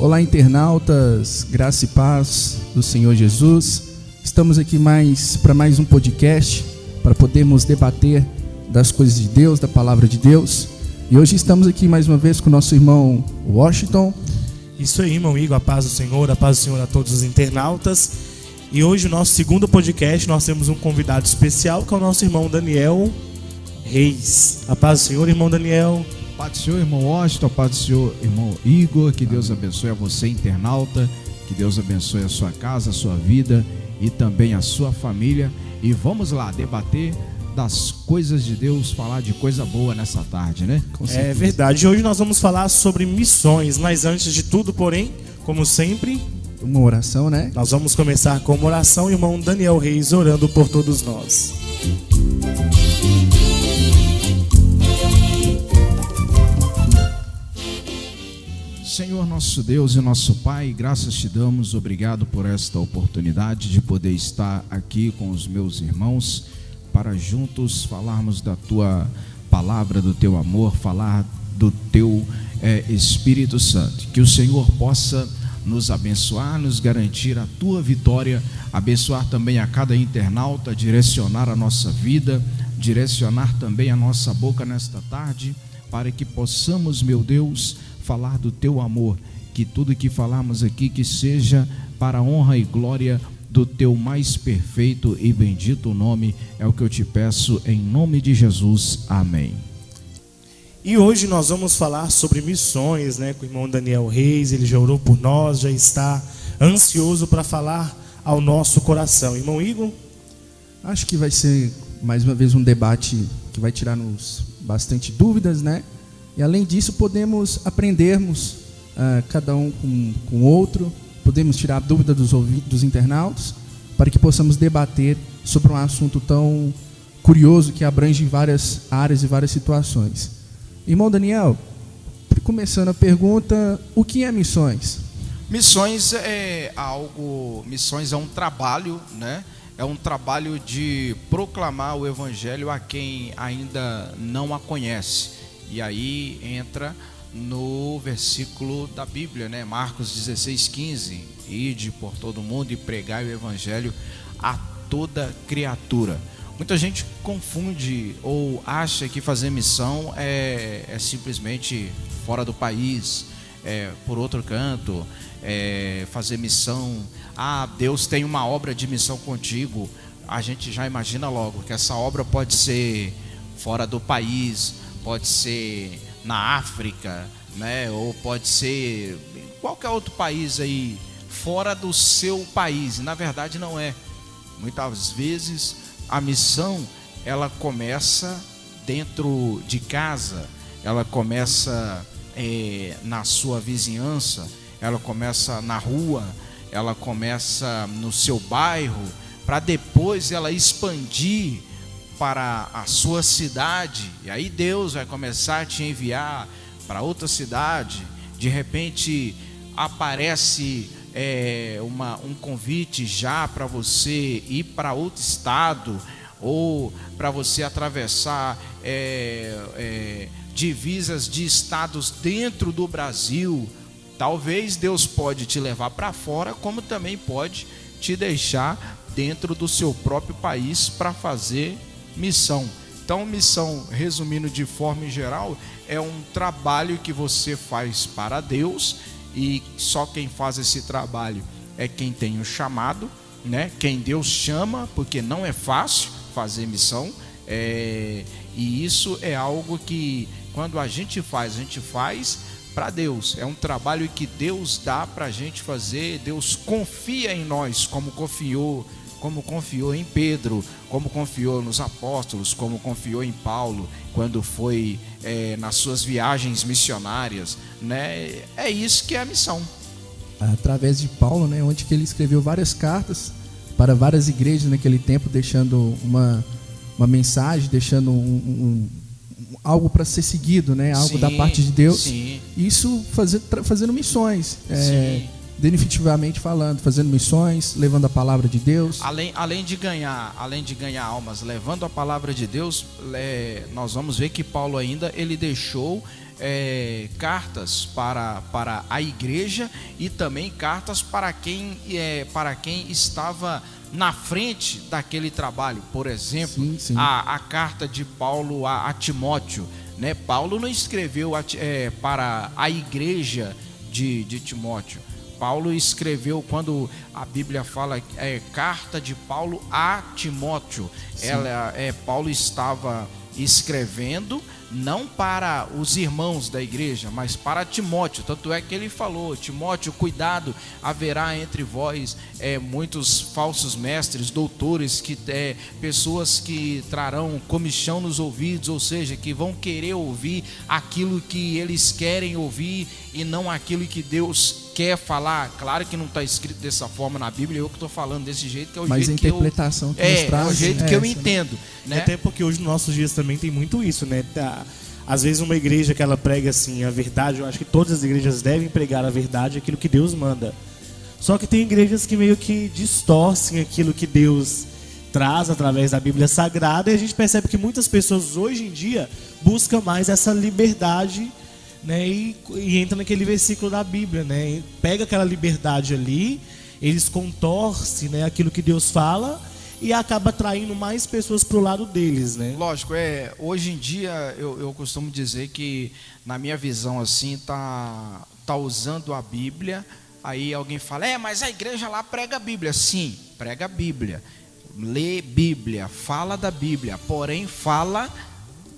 Olá, internautas, graça e paz do Senhor Jesus. Estamos aqui para mais um podcast, para podermos debater das coisas de Deus, da palavra de Deus. E hoje estamos aqui mais uma vez com o nosso irmão Washington. Isso aí, irmão Igor, a paz do Senhor a todos os internautas. E hoje, no nosso segundo podcast, nós temos um convidado especial, que é o nosso irmão Daniel Reis. A paz do Senhor, irmão Daniel. Paz do Senhor, irmão Washington, paz do Senhor, irmão Igor, que Deus abençoe a você, internauta, que Deus abençoe a sua casa, a sua vida e também a sua família. E vamos lá debater das coisas de Deus, falar de coisa boa nessa tarde, né? É verdade, hoje nós vamos falar sobre missões, mas antes de tudo, porém, como sempre, uma oração, né? Nós vamos começar com uma oração, irmão Daniel Reis orando por todos nós. Senhor nosso Deus e nosso Pai, graças te damos, obrigado por esta oportunidade de poder estar aqui com os meus irmãos, para juntos falarmos da tua palavra, do teu amor, falar do teu Espírito Santo. Que o Senhor possa nos abençoar, nos garantir a tua vitória, abençoar também a cada internauta, direcionar a nossa vida, direcionar também a nossa boca nesta tarde, para que possamos, meu Deus, falar do teu amor, que tudo que falarmos aqui que seja para a honra e glória do teu mais perfeito e bendito nome, é o que eu te peço em nome de Jesus, amém. E hoje nós vamos falar sobre missões, né, com o irmão Daniel Reis. Ele já orou por nós, já está ansioso para falar ao nosso coração. Irmão Igor? Acho que vai ser mais uma vez um debate que vai tirar-nos bastante dúvidas, né? E além disso, podemos aprendermos cada um com o outro, podemos tirar a dúvida dos internautas, para que possamos debater sobre um assunto tão curioso que abrange várias áreas e várias situações. Irmão Daniel, começando a pergunta, o que é missões? Missões é um trabalho, né? É um trabalho de proclamar o evangelho a quem ainda não a conhece. E aí entra no versículo da Bíblia, né? Marcos 16:15, ide por todo mundo e pregai o evangelho a toda criatura. Muita gente confunde ou acha que fazer missão é simplesmente fora do país, por outro canto, fazer missão, Deus tem uma obra de missão contigo. A gente já imagina logo que essa obra pode ser fora do país, pode ser na África, né? Ou pode ser em qualquer outro país aí, fora do seu país. Na verdade não é. Muitas vezes a missão, ela começa dentro de casa, ela começa na sua vizinhança, ela começa na rua, ela começa no seu bairro, para depois ela expandir para a sua cidade, e aí Deus vai começar a te enviar para outra cidade. De repente aparece um convite já para você ir para outro estado, ou para você atravessar divisas de estados dentro do Brasil. Talvez Deus pode te levar para fora, como também pode te deixar dentro do seu próprio país para fazer missão. Então, missão, resumindo de forma geral, é um trabalho que você faz para Deus, e só quem faz esse trabalho é quem tem o chamado, né? Quem Deus chama, porque não é fácil fazer missão, e isso é algo que quando a gente faz para Deus. É um trabalho que Deus dá para a gente fazer. Deus confia em nós, como confiou em Pedro, como confiou nos apóstolos, como confiou em Paulo, quando foi nas suas viagens missionárias, né? É isso que é a missão. Através de Paulo, né, onde que ele escreveu várias cartas para várias igrejas naquele tempo, deixando uma mensagem, deixando algo para ser seguido, né? Algo da parte de Deus. Sim. Isso fazendo missões. definitivamente falando, fazendo missões, levando a palavra de Deus. Além de ganhar almas, levando a palavra de Deus, nós vamos ver que Paulo ainda ele deixou cartas para a igreja e também cartas para quem estava na frente daquele trabalho. Por exemplo, sim. A carta de Paulo a Timóteo, né? Paulo não escreveu para a igreja de Timóteo. Paulo escreveu, quando a Bíblia fala carta de Paulo a Timóteo, Paulo estava escrevendo não para os irmãos da igreja, mas para Timóteo. Tanto é que ele falou: Timóteo, cuidado, haverá entre vós muitos falsos mestres, doutores, pessoas que trarão comichão nos ouvidos, ou seja, que vão querer ouvir aquilo que eles querem ouvir e não aquilo que Deus quer falar. Claro que não está escrito dessa forma na Bíblia, eu que estou falando desse jeito, que é o mas jeito a interpretação que nos traz, é o jeito que eu entendo, né? Até porque hoje nos nossos dias também tem muito isso, né? Às vezes uma igreja que ela prega assim a verdade, eu acho que todas as igrejas devem pregar a verdade, aquilo que Deus manda. Só que tem igrejas que meio que distorcem aquilo que Deus traz através da Bíblia Sagrada, e a gente percebe que muitas pessoas hoje em dia buscam mais essa liberdade, né, e entra naquele versículo da Bíblia, né, e pega aquela liberdade ali, eles contorcem, né, aquilo que Deus fala e acaba atraindo mais pessoas para o lado deles, né? Lógico, hoje em dia eu costumo dizer que, na minha visão assim, tá usando a Bíblia. Aí alguém fala: mas a igreja lá prega a Bíblia. Sim, prega a Bíblia, lê Bíblia, fala da Bíblia, porém fala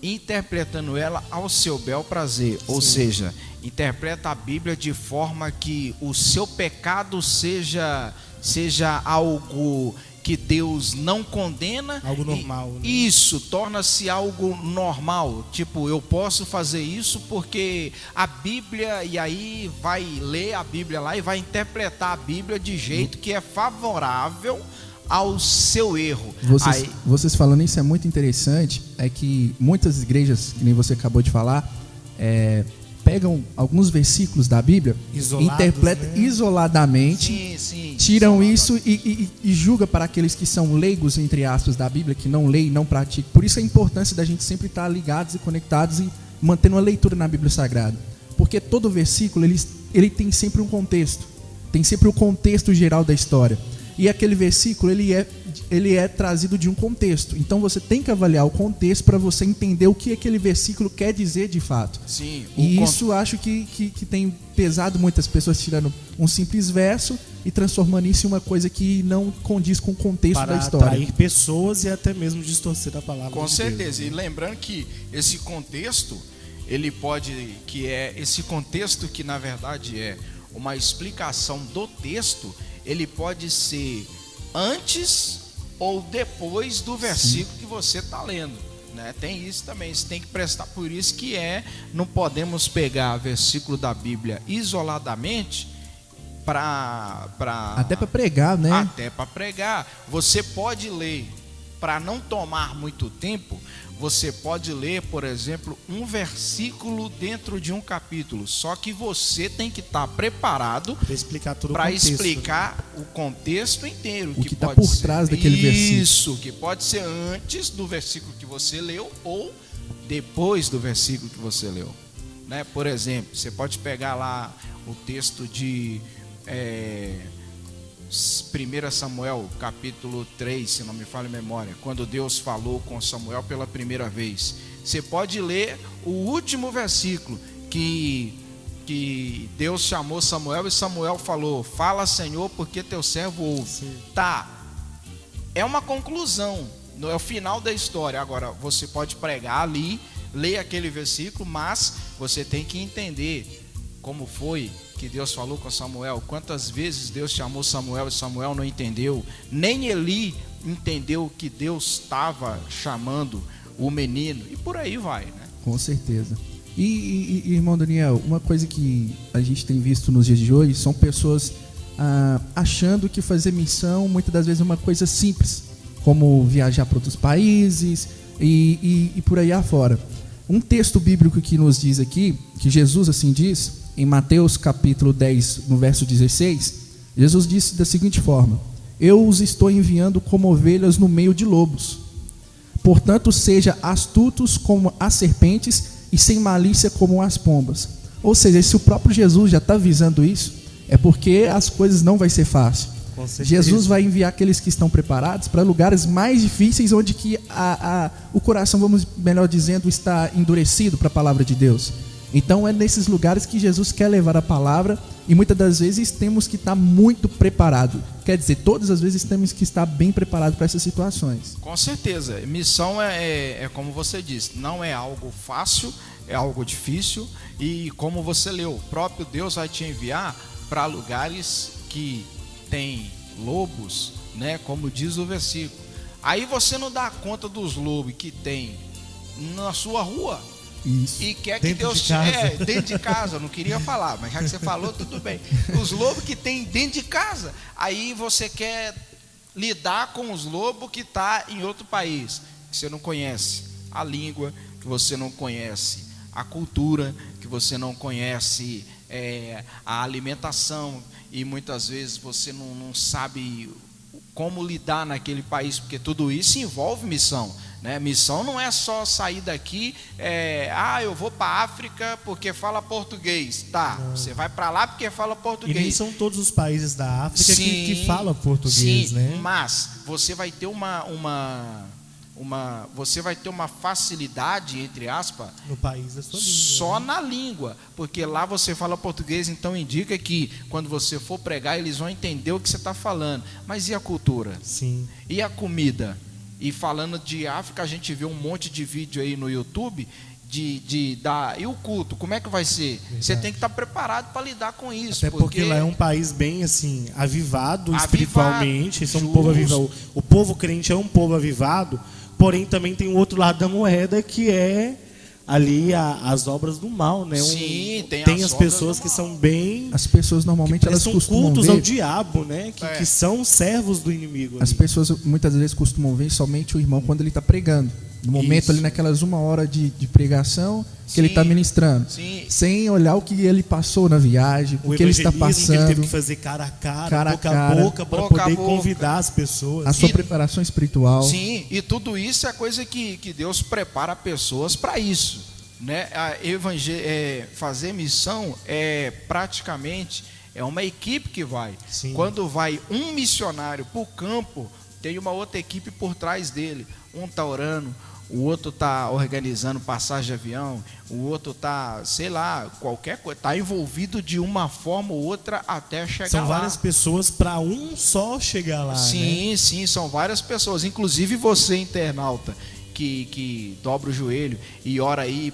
interpretando ela ao seu bel prazer. Sim. Ou seja, interpreta a Bíblia de forma que o seu pecado seja algo que Deus não condena. Algo normal, né? Isso, torna-se algo normal. Tipo, eu posso fazer isso porque a Bíblia, e aí vai ler a Bíblia lá e vai interpretar a Bíblia de jeito que é favorável ao seu erro. Vocês falando isso é muito interessante, é que muitas igrejas, que nem você acabou de falar, pegam alguns versículos da Bíblia, interpretam, né, isoladamente, sim, tiram isso e julga para aqueles que são leigos, entre aspas, da Bíblia, que não leem, não praticam. Por isso a importância da gente sempre estar ligados e conectados e mantendo uma leitura na Bíblia Sagrada. Porque todo versículo, ele tem sempre um contexto, tem sempre o contexto geral da história. E aquele versículo, ele é trazido de um contexto. Então você tem que avaliar o contexto para você entender o que aquele versículo quer dizer de fato. Sim. E isso acho que tem pesado muitas pessoas, tirando um simples verso e transformando isso em uma coisa que não condiz com o contexto da história. Para atrair pessoas e até mesmo distorcer a palavra de Deus. Com certeza. E lembrando que esse contexto, esse contexto que na verdade é uma explicação do texto, ele pode ser antes ou depois do versículo que você está lendo, né? Tem isso também, você tem que prestar. Por isso que não podemos pegar versículo da Bíblia isoladamente até para pregar, né? Até para pregar. Você pode ler, para não tomar muito tempo, você pode ler, por exemplo, um versículo dentro de um capítulo. Só que você tem que estar preparado para explicar o contexto inteiro. O que está por trás daquele versículo. Isso, que pode ser antes do versículo que você leu ou depois do versículo que você leu, né? Por exemplo, você pode pegar lá o texto de 1 Samuel, capítulo 3, se não me falha a memória, quando Deus falou com Samuel pela primeira vez. Você pode ler o último versículo, que Deus chamou Samuel e Samuel falou: fala, Senhor, porque teu servo ouve. Sim. Tá, é uma conclusão, não é o final da história. Agora, você pode pregar ali, ler aquele versículo, mas você tem que entender como foi que Deus falou com Samuel, quantas vezes Deus chamou Samuel e Samuel não entendeu, nem Eli entendeu que Deus estava chamando o menino, e por aí vai, né? Com certeza. E irmão Daniel, uma coisa que a gente tem visto nos dias de hoje são pessoas achando que fazer missão muitas das vezes é uma coisa simples, como viajar para outros países e por aí afora. Um texto bíblico que nos diz aqui, que Jesus assim diz, em Mateus capítulo 10, no verso 16, Jesus disse da seguinte forma: eu os estou enviando como ovelhas no meio de lobos. Portanto, seja astutos como as serpentes e sem malícia como as pombas. Ou seja, se o próprio Jesus já está avisando isso, é porque as coisas não vai ser fácil. Jesus vai enviar aqueles que estão preparados para lugares mais difíceis, onde que o coração, vamos melhor dizendo, está endurecido para a palavra de Deus. Então é nesses lugares que Jesus quer levar a palavra, e muitas das vezes temos que estar muito preparado. Quer dizer, todas as vezes temos que estar bem preparado para essas situações. Com certeza. Missão é como você disse, não é algo fácil, é algo difícil, e como você leu, o próprio Deus vai te enviar para lugares que tem lobos, né, como diz o versículo. Aí você não dá conta dos lobos que tem na sua rua. Isso. E quer que Deus dentro de casa, eu não queria falar, mas já que você falou, tudo bem. Os lobos que tem dentro de casa, aí você quer lidar com os lobos que tá em outro país, que você não conhece a língua, que você não conhece a cultura, que você não conhece a alimentação, e muitas vezes você não sabe como lidar naquele país, porque tudo isso envolve missão, né? Missão não é só sair daqui, eu vou para a África porque fala português, tá? Não. Você vai para lá porque fala português. E nem são todos os países da África que falam português, sim, né? Mas você vai ter você vai ter uma facilidade, entre aspas, no país da sua língua, só na língua, porque lá você fala português, então indica que quando você for pregar eles vão entender o que você está falando. Mas e a cultura? Sim. E a comida? E falando de África, a gente vê um monte de vídeo aí no YouTube e o culto, como é que vai ser? Verdade. Você tem que estar preparado para lidar com isso. Até porque lá é um país bem assim, avivado espiritualmente. Esse é um povo avivado. O povo crente é um povo avivado, porém também tem o outro lado da moeda, que é ali as obras do mal, né? Sim, tem as pessoas que são bem... As pessoas normalmente elas costumam cultos ver ao diabo, né? Que são servos do inimigo. As pessoas muitas vezes costumam ver somente o irmão quando ele está pregando. No momento ali, naquelas 1 hora de pregação que ele está ministrando. Sim. Sem olhar o que ele passou na viagem, o que ele está passando. Que ele teve que fazer cara a boca, para poder convidar as pessoas. A sua preparação espiritual. Sim, e tudo isso é coisa que Deus prepara pessoas para isso, né? Fazer missão praticamente uma equipe que vai. Sim. Quando vai um missionário para o campo, tem uma outra equipe por trás dele. Um está orando, o outro está organizando passagem de avião, o outro está, sei lá, qualquer coisa, está envolvido de uma forma ou outra até chegar lá. São várias pessoas para um só chegar lá. Sim, né? Sim, são várias pessoas, inclusive você, internauta, que dobra o joelho e ora aí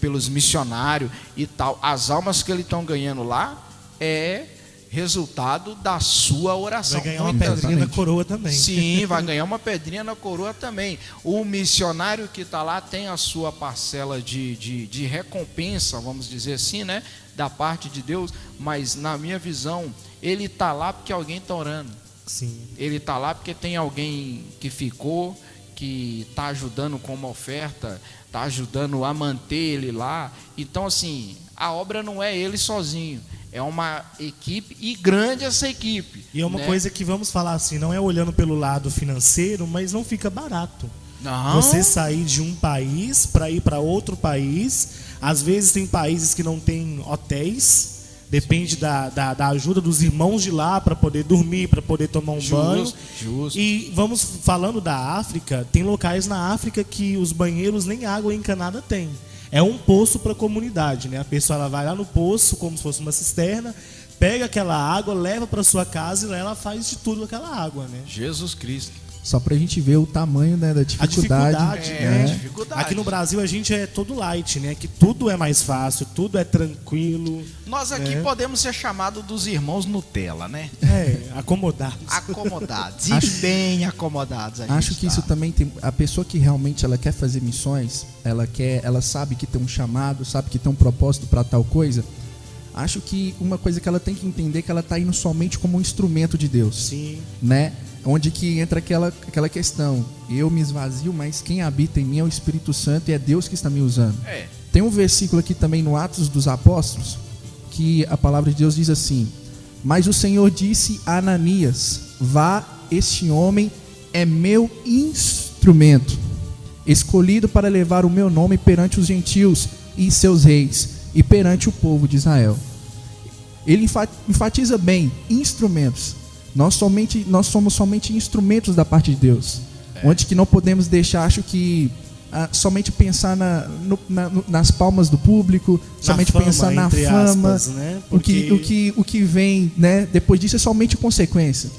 pelos missionários e tal. As almas que eles estão ganhando lá é resultado da sua oração. Vai ganhar uma pedrinha na coroa também. Sim, vai ganhar uma pedrinha na coroa também. O missionário que está lá tem a sua parcela de recompensa, vamos dizer assim, né? Da parte de Deus, mas na minha visão, ele está lá porque alguém está orando. Sim. Ele está lá porque tem alguém que ficou, que está ajudando com uma oferta, está ajudando a manter ele lá. Então, assim, a obra não é ele sozinho. É uma equipe, e grande essa equipe. E é uma coisa que, vamos falar assim, não é olhando pelo lado financeiro, mas não fica barato. Não. Você sair de um país para ir para outro país, às vezes tem países que não tem hotéis, depende da ajuda dos irmãos de lá para poder dormir, para poder tomar um banho. Justo. E vamos falando da África, tem locais na África que os banheiros nem água encanada tem. É um poço para a comunidade, né? A pessoa ela vai lá no poço, como se fosse uma cisterna, pega aquela água, leva para sua casa e lá ela faz de tudo com aquela água, né? Jesus Cristo. Só para a gente ver o tamanho, né, da dificuldade. A dificuldade. Aqui no Brasil a gente é todo light, né? Que tudo é mais fácil, tudo é tranquilo. Nós aqui podemos ser chamados dos irmãos Nutella, né? Acomodados. Acomodados. E bem acomodados. Acho que isso também tem. A pessoa que realmente ela quer fazer missões, ela sabe que tem um chamado, sabe que tem um propósito para tal coisa. Acho que uma coisa que ela tem que entender é que ela está indo somente como um instrumento de Deus. Sim. Né? Onde que entra aquela questão, eu me esvazio, mas quem habita em mim é o Espírito Santo e é Deus que está me usando. Tem um versículo aqui também no Atos dos Apóstolos, que a palavra de Deus diz assim: mas o Senhor disse a Ananias: vá, este homem é meu instrumento, escolhido para levar o meu nome perante os gentios e seus reis, e perante o povo de Israel. Ele enfatiza bem, instrumentos. Nós somos somente instrumentos da parte de Deus. Onde que não podemos deixar, acho que, somente pensar nas palmas do público, somente fama, pensar na entre fama, aspas, né? Porque... o que vem, né, depois disso é somente consequência.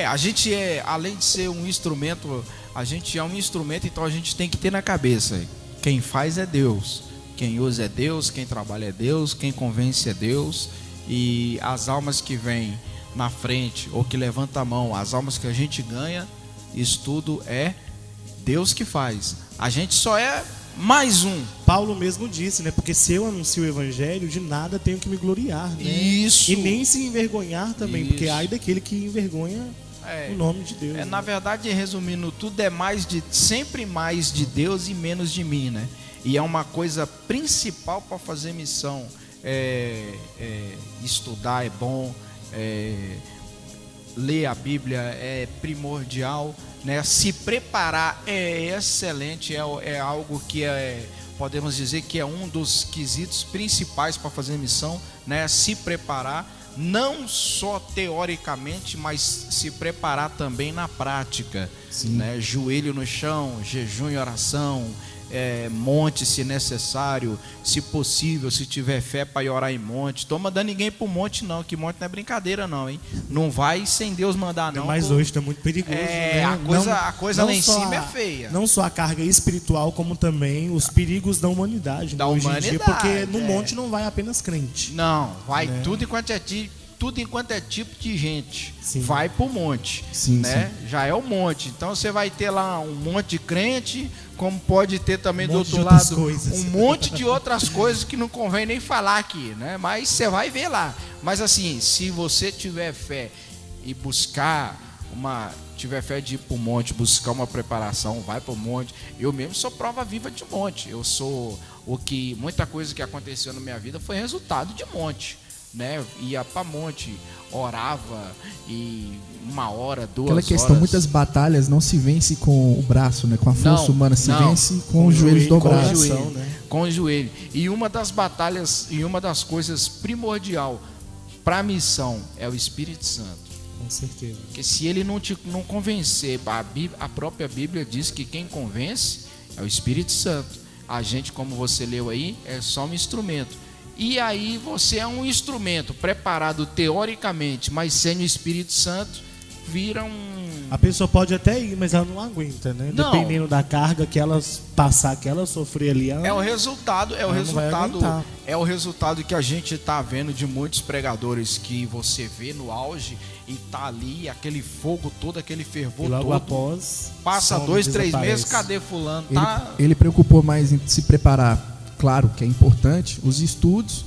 A gente além de ser um instrumento, a gente é um instrumento, então a gente tem que ter na cabeça: quem faz é Deus, quem usa é Deus, quem trabalha é Deus, quem convence é Deus. E as almas que vêm na frente, ou que levanta a mão, as almas que a gente ganha, isso tudo é Deus que faz. A gente só é mais um. Paulo mesmo disse, né? Porque se eu anuncio o evangelho, de nada tenho que me gloriar, né? Isso. E nem se envergonhar também, Isso. porque ai daquele que envergonha o nome de Deus. Na verdade, resumindo tudo, sempre mais de Deus e menos de mim, né? E é uma coisa principal para fazer missão. Estudar é bom, ler a Bíblia é primordial, né? Se preparar é excelente, é algo que podemos dizer que é um dos quesitos principais para fazer missão, né? Se preparar, não só teoricamente, mas se preparar também na prática, né? Joelho no chão, jejum e oração, monte se necessário, se possível, se tiver fé para ir orar em monte. Tô mandando ninguém pro monte não, que monte não é brincadeira não, hein? Não vai sem Deus mandar não. Mas hoje está muito perigoso, né? A coisa lá em cima é feia. Não só a carga espiritual, como também os perigos da humanidade. Da hoje humanidade, em dia, porque no monte não vai apenas crente. Não, vai tudo enquanto é tipo de gente. Sim. Vai pro monte, né? Já é o monte. Então você vai ter lá um monte de crente, como pode ter também do outro lado um monte de outras coisas que não convém nem falar aqui, né? Mas você vai ver lá. Mas assim, se você tiver fé e tiver fé de ir pro monte, buscar uma preparação, vai pro monte. Eu mesmo sou prova viva de monte. Eu sou muita coisa que aconteceu na minha vida foi resultado de monte, né? Ia para monte, orava e 1 hora, 2 horas. Aquela questão, muitas batalhas não se vence com o braço, né? Com a força humana, se vence com os joelhos dobrados, com o joelho. E uma das batalhas e uma das coisas primordial para a missão é o Espírito Santo. Com certeza. Porque se ele não convencer, a própria Bíblia diz que quem convence é o Espírito Santo. A gente, como você leu aí, é só um instrumento. E aí você é um instrumento preparado teoricamente, mas sem o Espírito Santo, vira A pessoa pode até ir, mas ela não aguenta, né? Não. Dependendo da carga que ela passar, que ela sofrer ali. É o resultado que a gente está vendo de muitos pregadores que você vê no auge e tá ali, aquele fogo todo, aquele fervor e logo todo. Após, passa 2, 3 meses, cadê fulano? Ele preocupou mais em se preparar. Claro que é importante os estudos,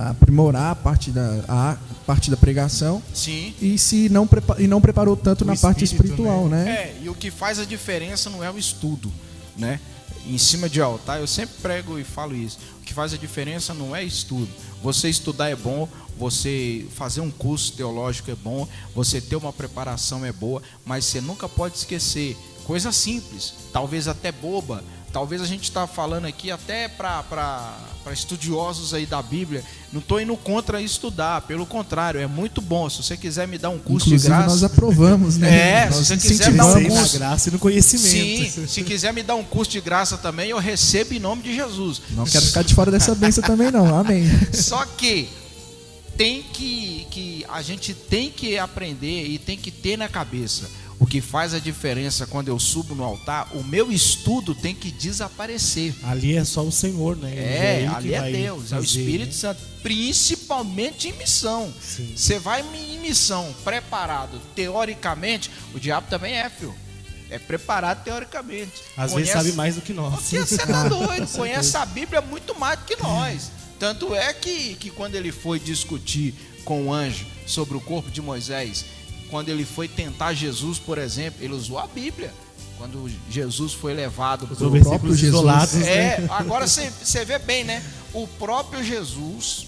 aprimorar a parte da pregação. Sim. E não preparou tanto na parte espiritual, né? E o que faz a diferença não é o estudo, né? Em cima de altar, eu sempre prego e falo isso. O que faz a diferença não é estudo. Você estudar é bom, você fazer um curso teológico é bom, você ter uma preparação é boa, mas você nunca pode esquecer coisa simples, talvez até boba. Talvez a gente está falando aqui até para estudiosos aí da Bíblia. Não estou indo contra estudar, pelo contrário, é muito bom. Se você quiser me dar um curso de graça, nós aprovamos, né? Se você quiser dar um curso na graça e no conhecimento. Sim, se quiser me dar um curso de graça também, eu recebo em nome de Jesus. Não quero ficar de fora dessa bênção também não, amém. Só que a gente tem que aprender e tem que ter na cabeça. O que faz a diferença quando eu subo no altar, o meu estudo tem que desaparecer. Ali é só o Senhor, né? Ali é Deus, fazer, é o Espírito Santo, principalmente em missão. Sim. Você vai em missão preparado teoricamente, o diabo também filho. É preparado teoricamente. Às vezes sabe mais do que nós. Porque você tá doido, conhece a Bíblia muito mais do que nós. Tanto é que quando ele foi discutir com o anjo sobre o corpo de Moisés, quando ele foi tentar Jesus, por exemplo, ele usou a Bíblia. Quando Jesus foi levado para o próprio Jesus. Isolados, agora você vê bem, né? O próprio Jesus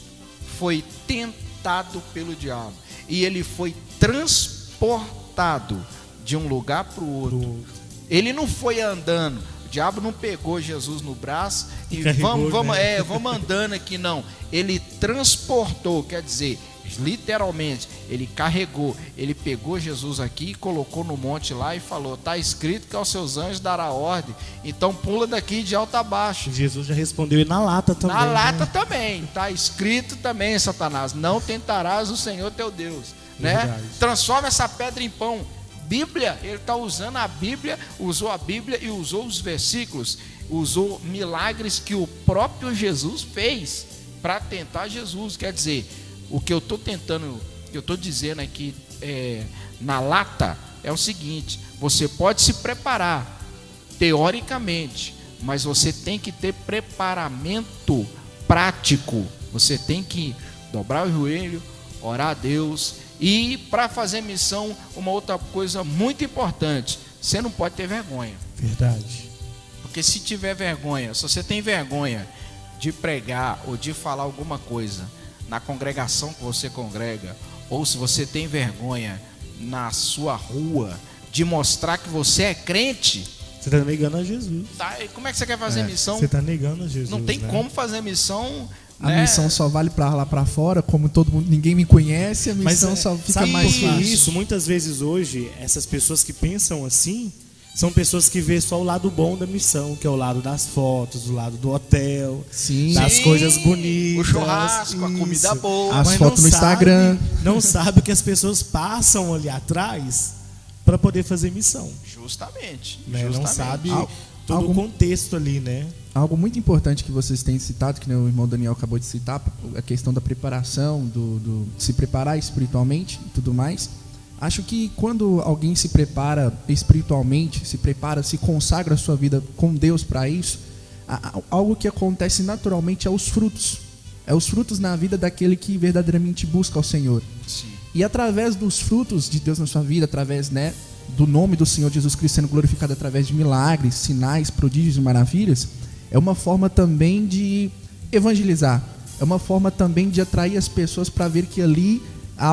foi tentado pelo diabo. E ele foi transportado de um lugar para o outro. Ele não foi andando. O diabo não pegou Jesus no braço e carregou, vamos andando aqui, não. Ele transportou, quer dizer, literalmente, ele carregou, ele pegou Jesus aqui, colocou no monte lá e falou: está escrito que aos seus anjos dará ordem, então pula daqui de alto a baixo. Jesus já respondeu e na lata também. Na lata também, está escrito também, Satanás: não tentarás o Senhor teu Deus, né? Transforma essa pedra em pão. Bíblia, ele está usando a Bíblia, usou a Bíblia e usou os versículos, usou milagres que o próprio Jesus fez para tentar Jesus. Quer dizer, o que eu estou tentando, que eu estou dizendo aqui na lata é o seguinte: você pode se preparar teoricamente, mas você tem que ter preparamento prático. Você tem que dobrar o joelho, orar a Deus. E para fazer missão, uma outra coisa muito importante: você não pode ter vergonha. Verdade. Porque se tiver vergonha, se você tem vergonha de pregar ou de falar alguma coisa na congregação que você congrega, ou se você tem vergonha na sua rua de mostrar que você é crente, você está negando a Jesus. Tá, e como é que você quer fazer missão? Você está negando a Jesus. Não tem como fazer missão. A missão só vale para lá para fora, como todo mundo, ninguém me conhece, a missão só fica mais fácil. Isso, muitas vezes hoje, essas pessoas que pensam assim, são pessoas que vê só o lado bom da missão, que é o lado das fotos, o lado do hotel, das coisas bonitas, o churrasco, a comida boa, as fotos no Instagram. Não sabe que as pessoas passam ali atrás para poder fazer missão. Justamente. Não sabe todo o contexto ali, né? Algo muito importante que vocês têm citado, que o irmão Daniel acabou de citar, a questão da preparação, de se preparar espiritualmente e tudo mais. Acho que quando alguém se prepara espiritualmente, se consagra a sua vida com Deus para isso, algo que acontece naturalmente é os frutos. É os frutos na vida daquele que verdadeiramente busca o Senhor. Sim. E através dos frutos de Deus na sua vida, através, do nome do Senhor Jesus Cristo sendo glorificado através de milagres, sinais, prodígios e maravilhas, é uma forma também de evangelizar. É uma forma também de atrair as pessoas para ver que ali há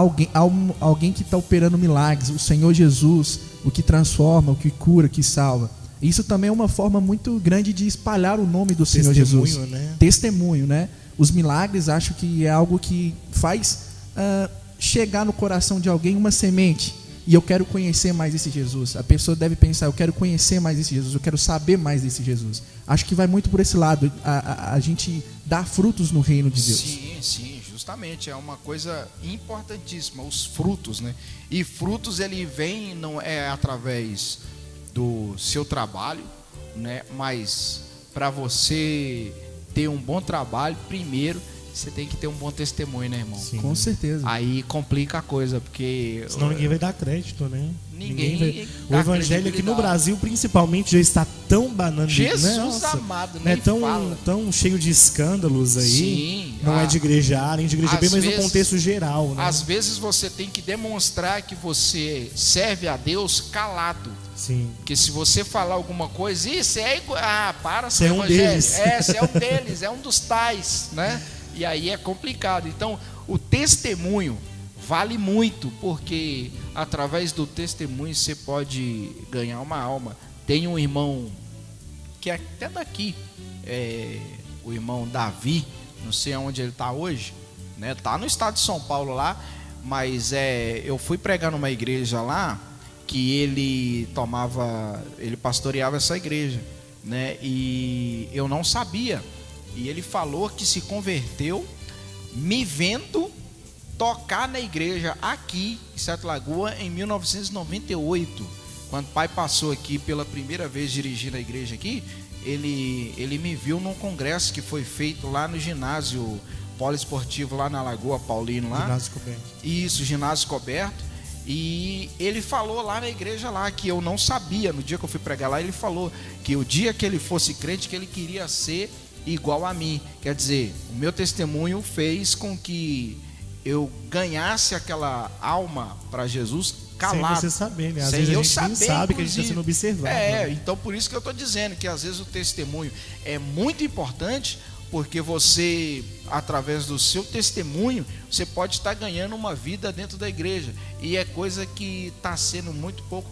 alguém que está operando milagres, o Senhor Jesus, o que transforma, o que cura, o que salva. Isso também é uma forma muito grande de espalhar o nome do Senhor Jesus. Testemunho, né? Os milagres, acho que é algo que faz chegar no coração de alguém uma semente. E eu quero conhecer mais esse Jesus. A pessoa deve pensar: eu quero conhecer mais esse Jesus, eu quero saber mais desse Jesus. Acho que vai muito por esse lado, a gente dar frutos no reino de Deus. Sim, justamente, é uma coisa importantíssima, os frutos, né? E frutos, ele vem, não é através do seu trabalho, né? Mas para você ter um bom trabalho, primeiro você tem que ter um bom testemunho, né, irmão? Sim. Com certeza. Aí complica a coisa, porque senão ninguém vai dar crédito, né? Ninguém o evangelho aqui no Brasil, principalmente, já está tão banando. Jesus amado, né? Tão cheio de escândalos aí. Sim. Não é de igreja A, nem de igreja B, mas no contexto geral, né? Às vezes você tem que demonstrar que você serve a Deus calado. Sim. Porque se você falar alguma coisa, isso é igual. Você é um deles. Você é um deles, é um dos tais, né? E aí é complicado. Então, o testemunho vale muito, porque através do testemunho você pode ganhar uma alma. Tem um irmão que é até daqui, o irmão Davi, não sei onde ele está hoje, né? Tá no estado de São Paulo lá, mas eu fui pregar numa igreja lá que ele pastoreava essa igreja, né? E eu não sabia. E ele falou que se converteu me vendo tocar na igreja aqui em Sete Lagoas em 1998. Quando o pai passou aqui pela primeira vez dirigindo a igreja aqui, ele me viu num congresso que foi feito lá no ginásio poliesportivo lá na Lagoa Paulino lá. Ginásio coberto. Isso, ginásio coberto. E ele falou lá na igreja lá que eu não sabia. No dia que eu fui pregar lá, ele falou que o dia que ele fosse crente, que ele queria ser igual a mim. Quer dizer, o meu testemunho fez com que eu ganhasse aquela alma para Jesus calado. Sem você saber, né? Às vezes a gente nem sabe que a gente está sendo observado. Então por isso que eu estou dizendo que às vezes o testemunho é muito importante, porque você, através do seu testemunho, você pode estar ganhando uma vida dentro da igreja, e é coisa que está sendo muito pouco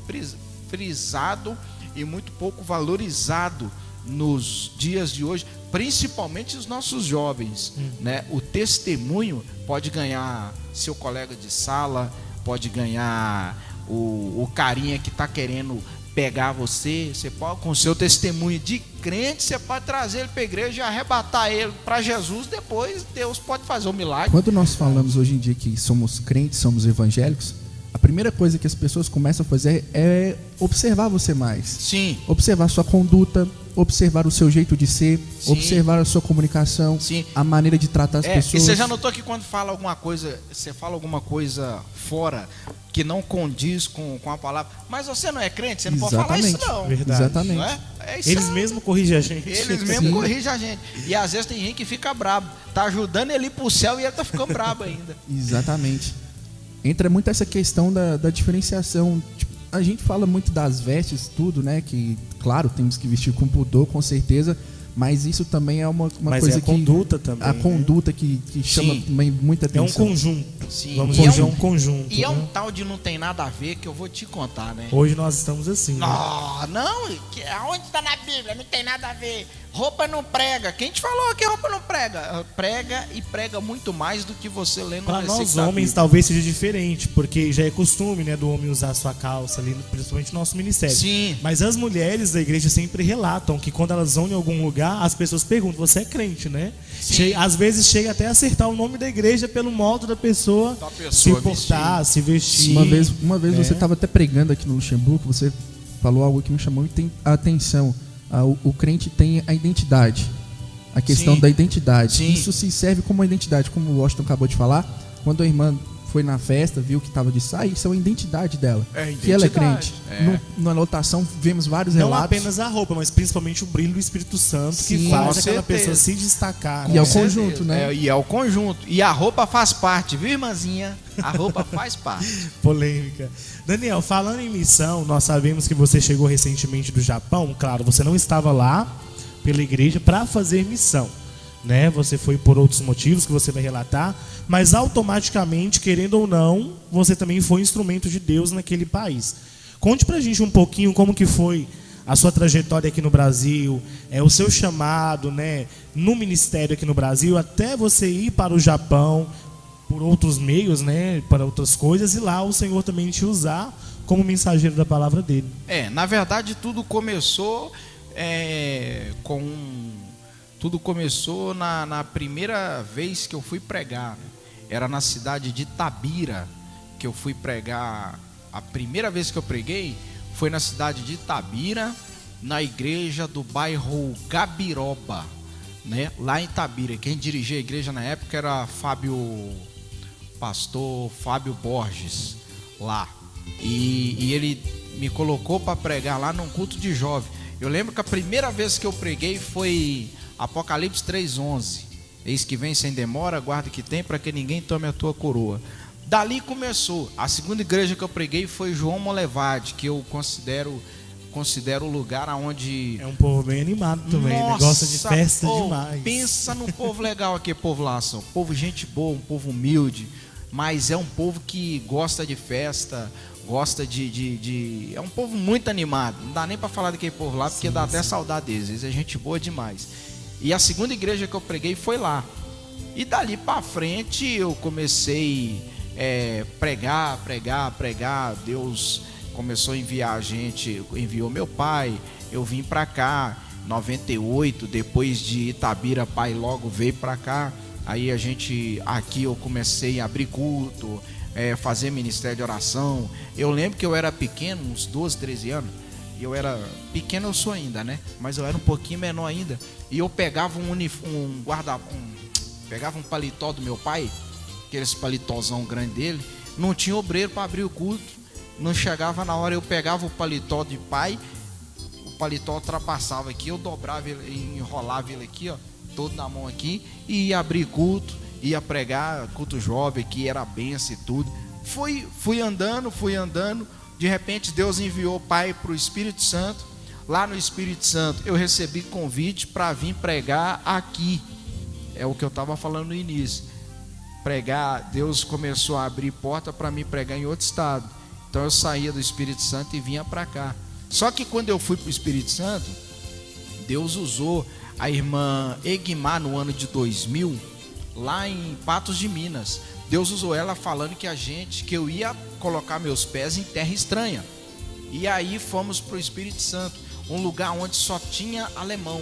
frisado e muito pouco valorizado nos dias de hoje, principalmente os nossos jovens, né? O testemunho pode ganhar seu colega de sala, pode ganhar o carinha que está querendo pegar você. Você pode, com seu testemunho de crente, você pode trazer ele para a igreja e arrebatar ele para Jesus. Depois Deus pode fazer um milagre. Quando nós falamos hoje em dia que somos crentes, somos evangélicos, a primeira coisa que as pessoas começam a fazer é observar você mais. Sim. Observar sua conduta, observar o seu jeito de ser, Sim. observar a sua comunicação, Sim. a maneira de tratar as pessoas. E você já notou que quando fala alguma coisa, você fala alguma coisa fora que não condiz com a palavra, mas você não é crente, você não pode falar isso não. Verdade. Exatamente. Não é? Isso Eles mesmos corrigem a gente. Eles mesmo corrigem a gente. E às vezes tem gente que fica brabo. Tá ajudando ele ir pro céu e ele tá ficando brabo ainda. Exatamente. Entra muito essa questão da diferenciação. Tipo, a gente fala muito das vestes, tudo, né? Que, claro, temos que vestir com pudor, com certeza. Mas isso também é uma Mas coisa é a conduta que... também. A conduta que chama Sim. também muita É um atenção. conjunto. Sim. Vamos E dizer, é um conjunto. E é né? um tal de não tem nada a ver que eu vou te contar, né? Hoje nós estamos assim. Né? Não, aonde está na Bíblia? Não tem nada a ver. Roupa não prega. Quem te falou que roupa não prega? Prega, e prega muito mais do que você lê no Para versículo nós da homens Bíblia. talvez seja diferente, porque já é costume, né, do homem usar sua calça ali, principalmente no nosso ministério. Sim. Mas as mulheres da igreja sempre relatam que quando elas vão em algum lugar, as pessoas perguntam: você é crente, né? Às vezes chega até a acertar o nome da igreja pelo modo da pessoa, se portar, se vestir. Uma vez você estava até pregando aqui no Luxemburgo, você falou algo que me chamou a atenção. O crente tem a identidade, a questão Sim. da identidade. Sim. Isso se serve como uma identidade, como o Washington acabou de falar. Quando a irmã foi na festa, viu que estava de saia, isso é uma identidade dela. Que ela é crente. Na lotação vemos vários Não relatos. apenas a roupa, mas principalmente o brilho do Espírito Santo, Sim, que faz com aquela certeza. pessoa se destacar. E né? é o conjunto, né? E é o conjunto. E a roupa faz parte, viu, irmãzinha? A roupa faz parte. Polêmica. Daniel, falando em missão, nós sabemos que você chegou recentemente do Japão. Claro, você não estava lá pela igreja para fazer missão, né? Você foi por outros motivos que você vai relatar, mas automaticamente, querendo ou não, você também foi instrumento de Deus naquele país. Conte pra gente um pouquinho como que foi a sua trajetória aqui no Brasil, o seu chamado, né, no ministério aqui no Brasil, até você ir para o Japão, por outros meios, né, para outras coisas, e lá o Senhor também te usar como mensageiro da palavra dele. Na verdade, tudo começou Tudo começou na primeira vez que eu fui pregar. Era na cidade de Itabira que eu fui pregar. A primeira vez que eu preguei foi na cidade de Itabira, na igreja do bairro Gabiroba, né? Lá em Itabira. Quem dirigia a igreja na época era pastor Fábio Borges, lá. E ele me colocou para pregar lá num culto de jovem. Eu lembro que a primeira vez que eu preguei foi Apocalipse 3:11. Eis que vem sem demora, guarda que tem, para que ninguém tome a tua coroa. Dali começou. A segunda igreja que eu preguei foi João Molevade, que eu considero o lugar onde... É um povo bem animado também, né? Gosta de festa demais. Pensa num povo legal aqui, povulação. Povo gente boa, um povo humilde, mas é um povo que gosta de festa, gosta de... É um povo muito animado. Não dá nem para falar daquele povo lá, porque dá até saudade deles. Eles é gente boa demais. E a segunda igreja que eu preguei foi lá. E dali para frente eu comecei pregar. Deus começou a enviar a gente, enviou meu pai. Eu vim para cá, 98, depois de Itabira, pai logo veio para cá. Aí aqui eu comecei a abrir culto, fazer ministério de oração. Eu lembro que eu era pequeno, uns 12, 13 anos. E eu era pequeno, eu sou ainda, né? Mas eu era um pouquinho menor ainda. E eu pegava pegava um paletó do meu pai, aqueles paletózão grande dele. Não tinha obreiro para abrir o culto. Não chegava na hora, eu pegava o paletó de pai, o paletó ultrapassava aqui, eu dobrava ele, enrolava ele aqui, ó, todo na mão aqui, e ia abrir culto, ia pregar culto jovem, que era benção e tudo. Fui andando. De repente Deus enviou o pai para o Espírito Santo. Lá no Espírito Santo eu recebi convite para vir pregar aqui é o que eu estava falando no início. Pregar, Deus começou a abrir porta para mim pregar em outro estado. Então eu saía do Espírito Santo e vinha para cá. Só que quando eu fui para o Espírito Santo, Deus usou a irmã Egmar no ano de 2000, lá em Patos de Minas. Deus usou ela falando que eu ia colocar meus pés em terra estranha. E aí fomos para o Espírito Santo, um lugar onde só tinha alemão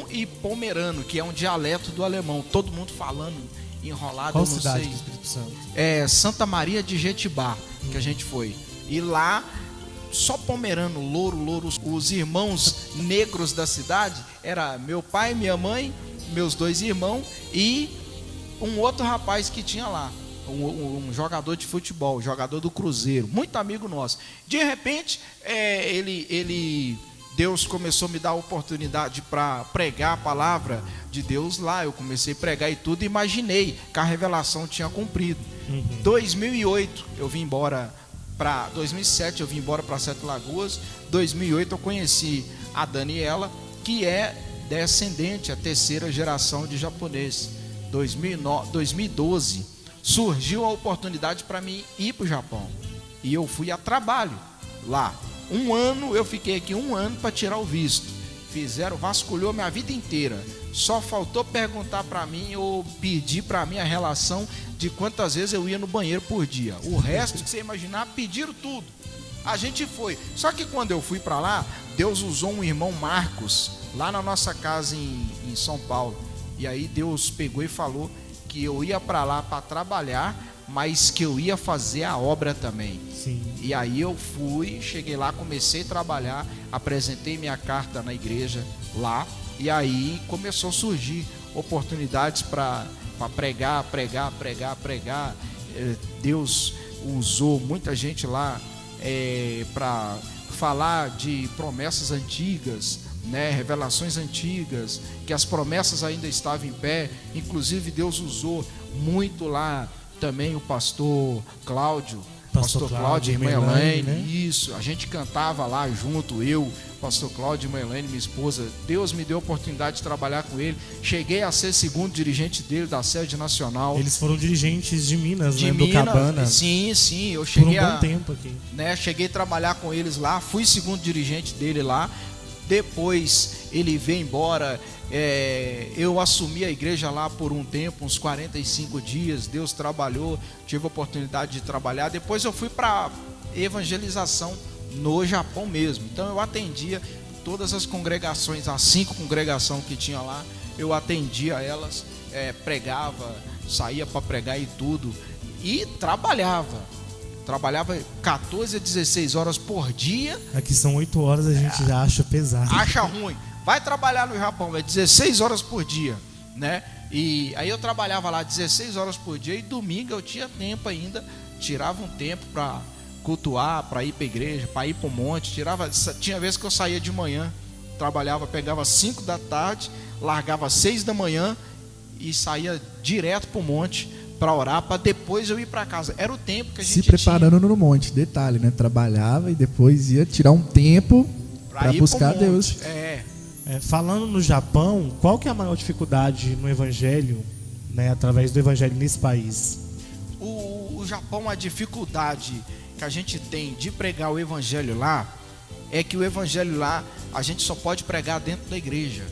e pomerano, que é um dialeto do alemão, todo mundo falando enrolado. Qual eu não cidade sei. do Espírito Santo? É Santa Maria de Jetibá, que a gente foi. E lá só pomerano, louro. Os irmãos negros da cidade era meu pai, minha mãe, meus 2 irmãos e um outro rapaz que tinha lá, um jogador de futebol, jogador do Cruzeiro, muito amigo nosso. De repente, Deus começou a me dar a oportunidade para pregar a palavra de Deus lá. Eu comecei a pregar e tudo, imaginei que a revelação tinha cumprido. 2008 eu vim embora para 2007 eu vim embora para Sete Lagoas. 2008 eu conheci a Daniela, que é descendente, a 3ª geração de japonês. 2012 surgiu a oportunidade para mim ir para o Japão e eu fui a trabalho lá. Eu fiquei aqui 1 ano para tirar o visto. Vasculhou minha vida inteira. Só faltou perguntar para mim ou pedir para mim a relação de quantas vezes eu ia no banheiro por dia. O resto que você imaginar, pediram tudo. A gente foi. Só que quando eu fui para lá, Deus usou um irmão Marcos lá na nossa casa em São Paulo. E aí Deus pegou e falou que eu ia para lá para trabalhar, mas que eu ia fazer a obra também. Sim. E aí eu fui, cheguei lá, comecei a trabalhar, apresentei minha carta na igreja lá, e aí começou a surgir oportunidades para pregar. Deus usou muita gente lá para falar de promessas antigas, né, revelações antigas, que as promessas ainda estavam em pé. Inclusive Deus usou muito lá também o pastor Cláudio, irmã Elaine, né? Isso, a gente cantava lá junto, eu, pastor Cláudio, irmã Elaine, minha esposa. Deus me deu a oportunidade de trabalhar com ele. Cheguei a ser 2º dirigente dele da sede nacional. Eles foram dirigentes de Minas, de né? Minas, do Cabana. Sim, eu cheguei por um bom tempo aqui. Né, cheguei a trabalhar com eles lá, fui 2º dirigente dele lá. Depois ele veio embora, eu assumi a igreja lá por um tempo, uns 45 dias. Deus trabalhou, tive a oportunidade de trabalhar. Depois eu fui para evangelização no Japão mesmo. Então eu atendia todas as congregações, as 5 congregações que tinha lá, eu atendia elas, pregava, saía para pregar e tudo, e trabalhava 14 a 16 horas por dia. Aqui são 8 horas, a gente já acha pesado. Acha ruim. Vai trabalhar no Japão, 16 horas por dia, né? E aí eu trabalhava lá 16 horas por dia, e domingo eu tinha tempo ainda, tirava um tempo para cultuar, para ir para a igreja, para ir para o monte. Tinha vezes que eu saía de manhã, trabalhava, pegava 5 da tarde, largava 6 da manhã e saía direto para o monte para orar, para depois eu ir para casa. Era o tempo que a gente se preparando no monte, detalhe, né? Trabalhava e depois ia tirar um tempo para buscar Deus. Falando no Japão, qual que é a maior dificuldade no evangelho, né, através do evangelho nesse país? O Japão, a dificuldade que a gente tem de pregar o evangelho lá é que o evangelho lá a gente só pode pregar dentro da igreja.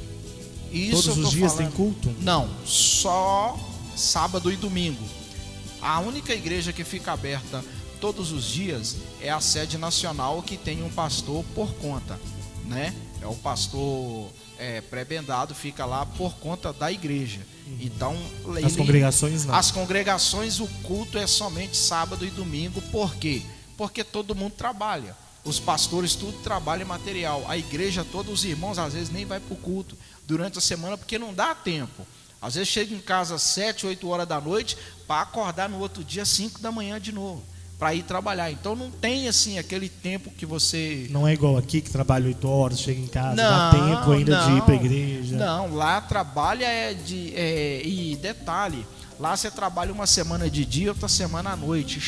Isso todos os dias tem culto? Não, só sábado e domingo. A única igreja que fica aberta todos os dias é a sede nacional, que tem um pastor por conta, né? É o pastor pré-bendado, fica lá por conta da igreja. Então, as congregações não. As congregações, o culto é somente sábado e domingo. Por quê? Porque todo mundo trabalha. Os pastores tudo trabalha material. A igreja, todos os irmãos, às vezes nem vai para o culto durante a semana, porque não dá tempo. Às vezes chega em casa às 7, 8 horas da noite para acordar no outro dia 5 da manhã de novo, para ir trabalhar. Então não tem assim aquele tempo que você... Não é igual aqui que trabalha 8 horas, chega em casa, dá tempo ainda de ir para a igreja. Não, lá trabalha e detalhe, lá você trabalha uma semana de dia, outra semana à noite.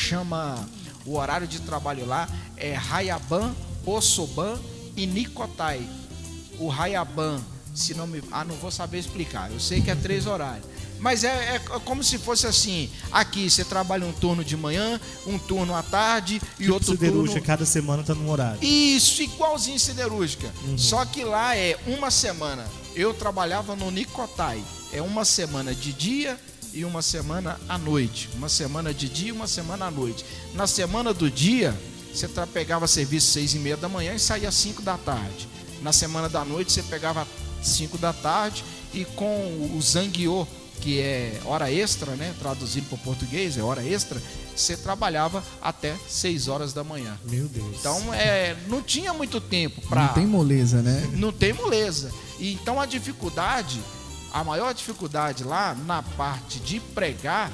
O horário de trabalho lá é Hayaban, Osoban e Nikotai. O Hayaban Se não me... não vou saber explicar. Eu sei que é 3 horários. Mas é como se fosse assim. Aqui você trabalha um turno de manhã, um turno à tarde e Tipo outro siderúrgica, turno... cada semana tá num horário. Isso, igualzinho siderúrgica. Só que lá é uma semana. Eu trabalhava no Nicotai. É uma semana de dia e uma semana à noite. Uma semana de dia e uma semana à noite. Na semana do dia, você pegava serviço 6h30 da manhã e saía às 5 da tarde. Na semana da noite, você pegava 5 da tarde e com o zangueô, que é hora extra, né? Traduzido para o português, é hora extra, você trabalhava até 6 horas da manhã. Meu Deus. Então, não tinha muito tempo para... Não tem moleza, né? Não tem moleza. E então a maior dificuldade lá na parte de pregar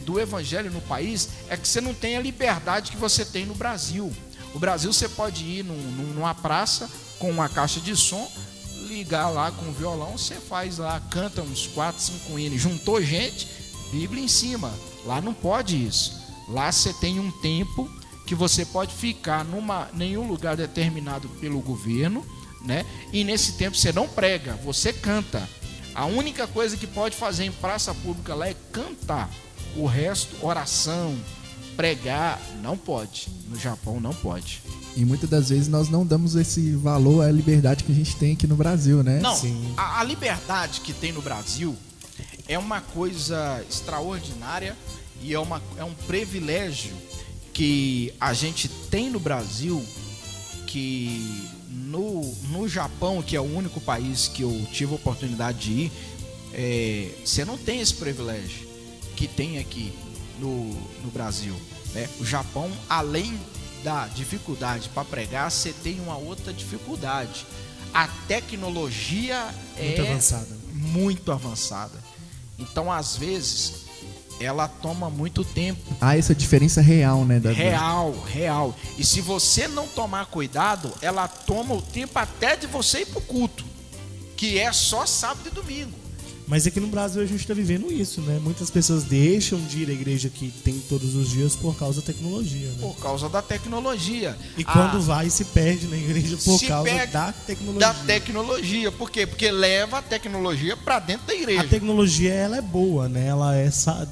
do evangelho no país é que você não tem a liberdade que você tem no Brasil. No Brasil você pode ir numa praça com uma caixa de som, ligar lá com o violão, você faz lá, canta uns 4, 5 hinos, juntou gente, Bíblia em cima. Lá não pode isso. Lá você tem um tempo que você pode ficar nenhum lugar determinado pelo governo, né? E nesse tempo você não prega, você canta. A única coisa que pode fazer em praça pública lá é cantar. O resto, oração, pregar, não pode. No Japão não pode. E muitas das vezes nós não damos esse valor à liberdade que a gente tem aqui no Brasil, né? Não, Sim. a liberdade que tem no Brasil é uma coisa extraordinária e é um privilégio que a gente tem no Brasil, que no Japão, que é o único país que eu tive a oportunidade de ir, você não tem esse privilégio que tem aqui no Brasil, né? O Japão, além da dificuldade para pregar, você tem uma outra dificuldade. A tecnologia muito avançada. Então, às vezes, ela toma muito tempo. Há essa diferença real, né? Real. E se você não tomar cuidado, ela toma o tempo até de você ir pro culto, que é só sábado e domingo. Mas aqui no Brasil a gente está vivendo isso, né? Muitas pessoas deixam de ir à igreja que tem todos os dias por causa da tecnologia, né? Por causa da tecnologia. E quando vai, se perde na igreja por causa da tecnologia. Da tecnologia. Por quê? Porque leva a tecnologia para dentro da igreja. A tecnologia, ela é boa, né? Ela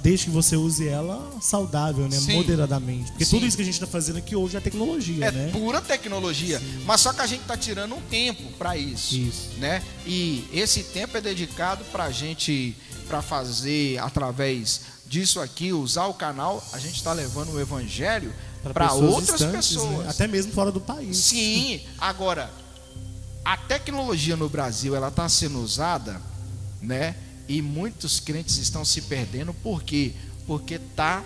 desde que você use ela saudável, né? Sim. Moderadamente. Porque Sim. tudo isso que a gente está fazendo aqui hoje é tecnologia, né? É pura tecnologia. Sim. Mas só que a gente está tirando um tempo para isso. Né? E esse tempo é dedicado para a gente, para fazer através disso aqui, usar o canal, a gente está levando o evangelho para outras pessoas. Né? Até mesmo fora do país. Sim, agora, a tecnologia no Brasil, ela está sendo usada, né? E muitos crentes estão se perdendo. Por quê? Porque está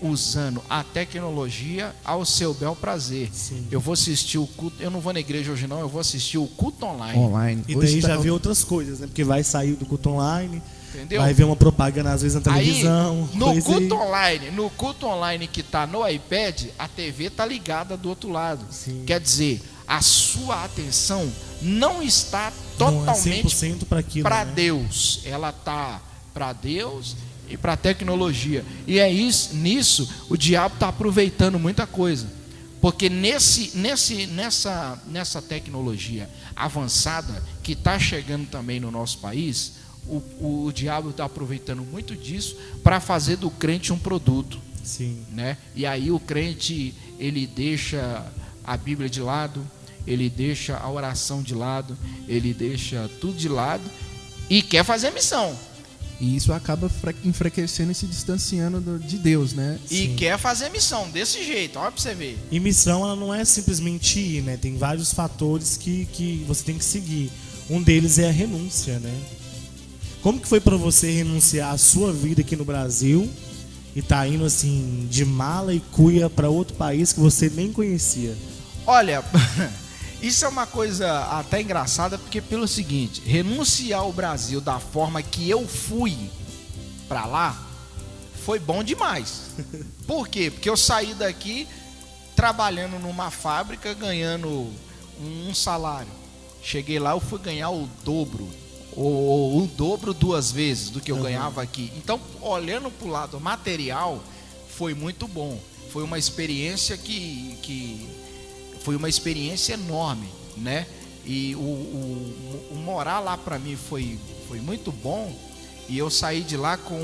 usando a tecnologia ao seu bel prazer. Sim. Eu vou assistir o culto, eu não vou na igreja hoje não, eu vou assistir o culto online. E daí já vê outras coisas, né? Porque vai sair do culto online, entendeu? Vai ver uma propaganda às vezes na televisão. Aí, no culto online que está no iPad, a TV está ligada do outro lado. Sim. Quer dizer, a sua atenção não está totalmente para Deus. Ela está para Deus e para a tecnologia. E é isso, nisso o diabo está aproveitando muita coisa. Porque nessa tecnologia avançada que está chegando também no nosso país, o diabo está aproveitando muito disso para fazer do crente um produto. Sim. Né? E aí o crente, ele deixa a Bíblia de lado, ele deixa a oração de lado, ele deixa tudo de lado e quer fazer missão. E isso acaba enfraquecendo e se distanciando de Deus, né? E quer fazer missão desse jeito, olha pra você ver. E missão, ela não é simplesmente ir, né? Tem vários fatores que você tem que seguir. Um deles é a renúncia, né? Como que foi para você renunciar a sua vida aqui no Brasil e tá indo assim de mala e cuia para outro país que você nem conhecia? Olha, isso é uma coisa até engraçada, porque pelo seguinte, renunciar ao Brasil da forma que eu fui para lá foi bom demais. Por quê? Porque eu saí daqui trabalhando numa fábrica, ganhando um salário. Cheguei lá, eu fui ganhar o dobro, ou o dobro 2 vezes do que eu ganhava aqui. Então, olhando para o lado material, foi muito bom. Foi uma experiência foi uma experiência enorme, né? E o morar lá para mim foi muito bom. E eu saí de lá com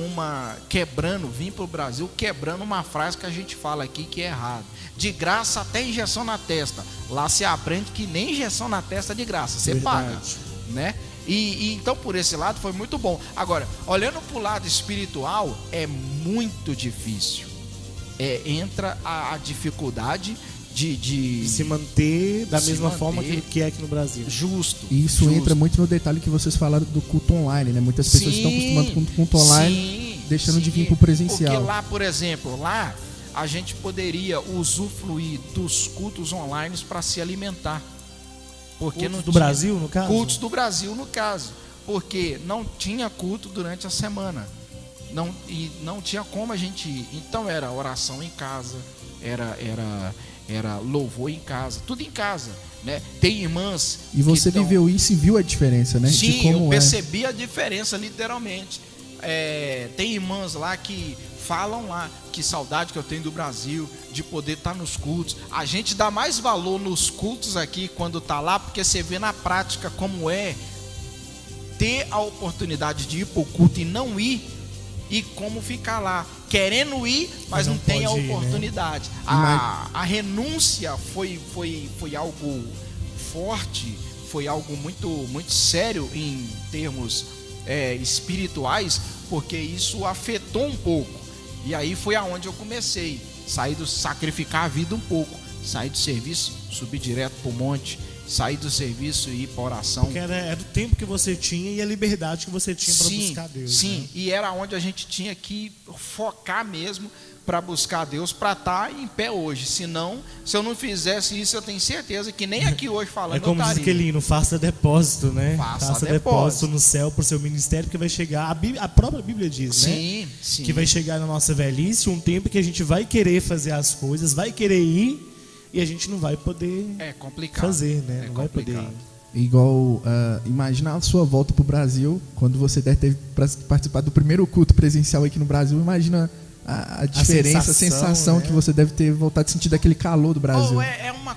vim pro Brasil quebrando uma frase que a gente fala aqui que é errado. De graça até injeção na testa. Lá você aprende que nem injeção na testa é de graça, você paga, né? E então por esse lado foi muito bom. Agora, olhando pro lado espiritual, é muito difícil. Entra a dificuldade de se manter da mesma forma que é aqui no Brasil. Justo. E isso entra muito no detalhe que vocês falaram do culto online, né? Muitas pessoas estão acostumadas com o culto online, deixando de vir para o presencial. Porque lá, por exemplo, a gente poderia usufruir dos cultos online para se alimentar. Porque cultos do Brasil, no caso? Cultos do Brasil, no caso. Porque não tinha culto durante a semana. E não tinha como a gente ir. Então era oração em casa, era louvor em casa, tudo em casa, né? Tem irmãs. E você viveu isso e viu a diferença, né? Sim, de como eu percebi a diferença, literalmente. Tem irmãs lá que falam lá que saudade que eu tenho do Brasil, de poder estar nos cultos. A gente dá mais valor nos cultos aqui quando está lá, porque você vê na prática como é ter a oportunidade de ir para o culto e não ir, e como ficar lá, querendo ir, mas não tem a oportunidade. Né? A renúncia foi algo forte, foi algo muito, muito sério em termos espirituais, porque isso afetou um pouco. E aí foi aonde eu comecei, sacrificar a vida um pouco, sair do serviço, subir direto para o monte, sair do serviço e ir para oração. Porque era o tempo que você tinha e a liberdade que você tinha para buscar Deus. Sim, né? E era onde a gente tinha que focar mesmo para buscar Deus, para estar em pé hoje. Senão, se eu não fizesse isso, eu tenho certeza que nem aqui hoje falando eu estaria. É como diz Aquelino, faça depósito, né? Faça depósito no céu para o seu ministério, porque vai chegar, a própria Bíblia diz, né? Sim. Que vai chegar na nossa velhice um tempo que a gente vai querer fazer as coisas, vai querer ir, e a gente não vai poder fazer, né? Não vai poder ir. Igual, imagina a sua volta para o Brasil, quando você deve ter participado do primeiro culto presencial aqui no Brasil. Imagina a diferença, a sensação, né? Que você deve ter voltado a sentir daquele calor do Brasil. É uma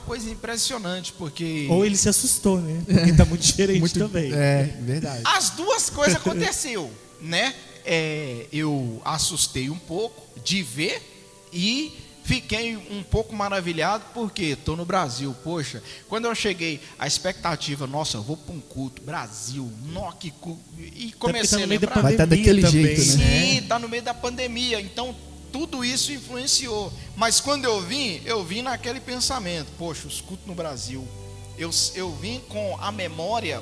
coisa impressionante, porque... Ou ele se assustou, né? Porque está muito diferente também. Verdade. As duas coisas aconteceu, né? Eu assustei um pouco de ver e fiquei um pouco maravilhado porque estou no Brasil. Poxa, quando eu cheguei, a expectativa, nossa, eu vou para um culto, Brasil, que culto. E comecei a lembrar. Vai estar daquele jeito, né? Sim, está no meio da pandemia, então tudo isso influenciou. Mas quando eu vim naquele pensamento, poxa, os cultos no Brasil. Eu vim com a memória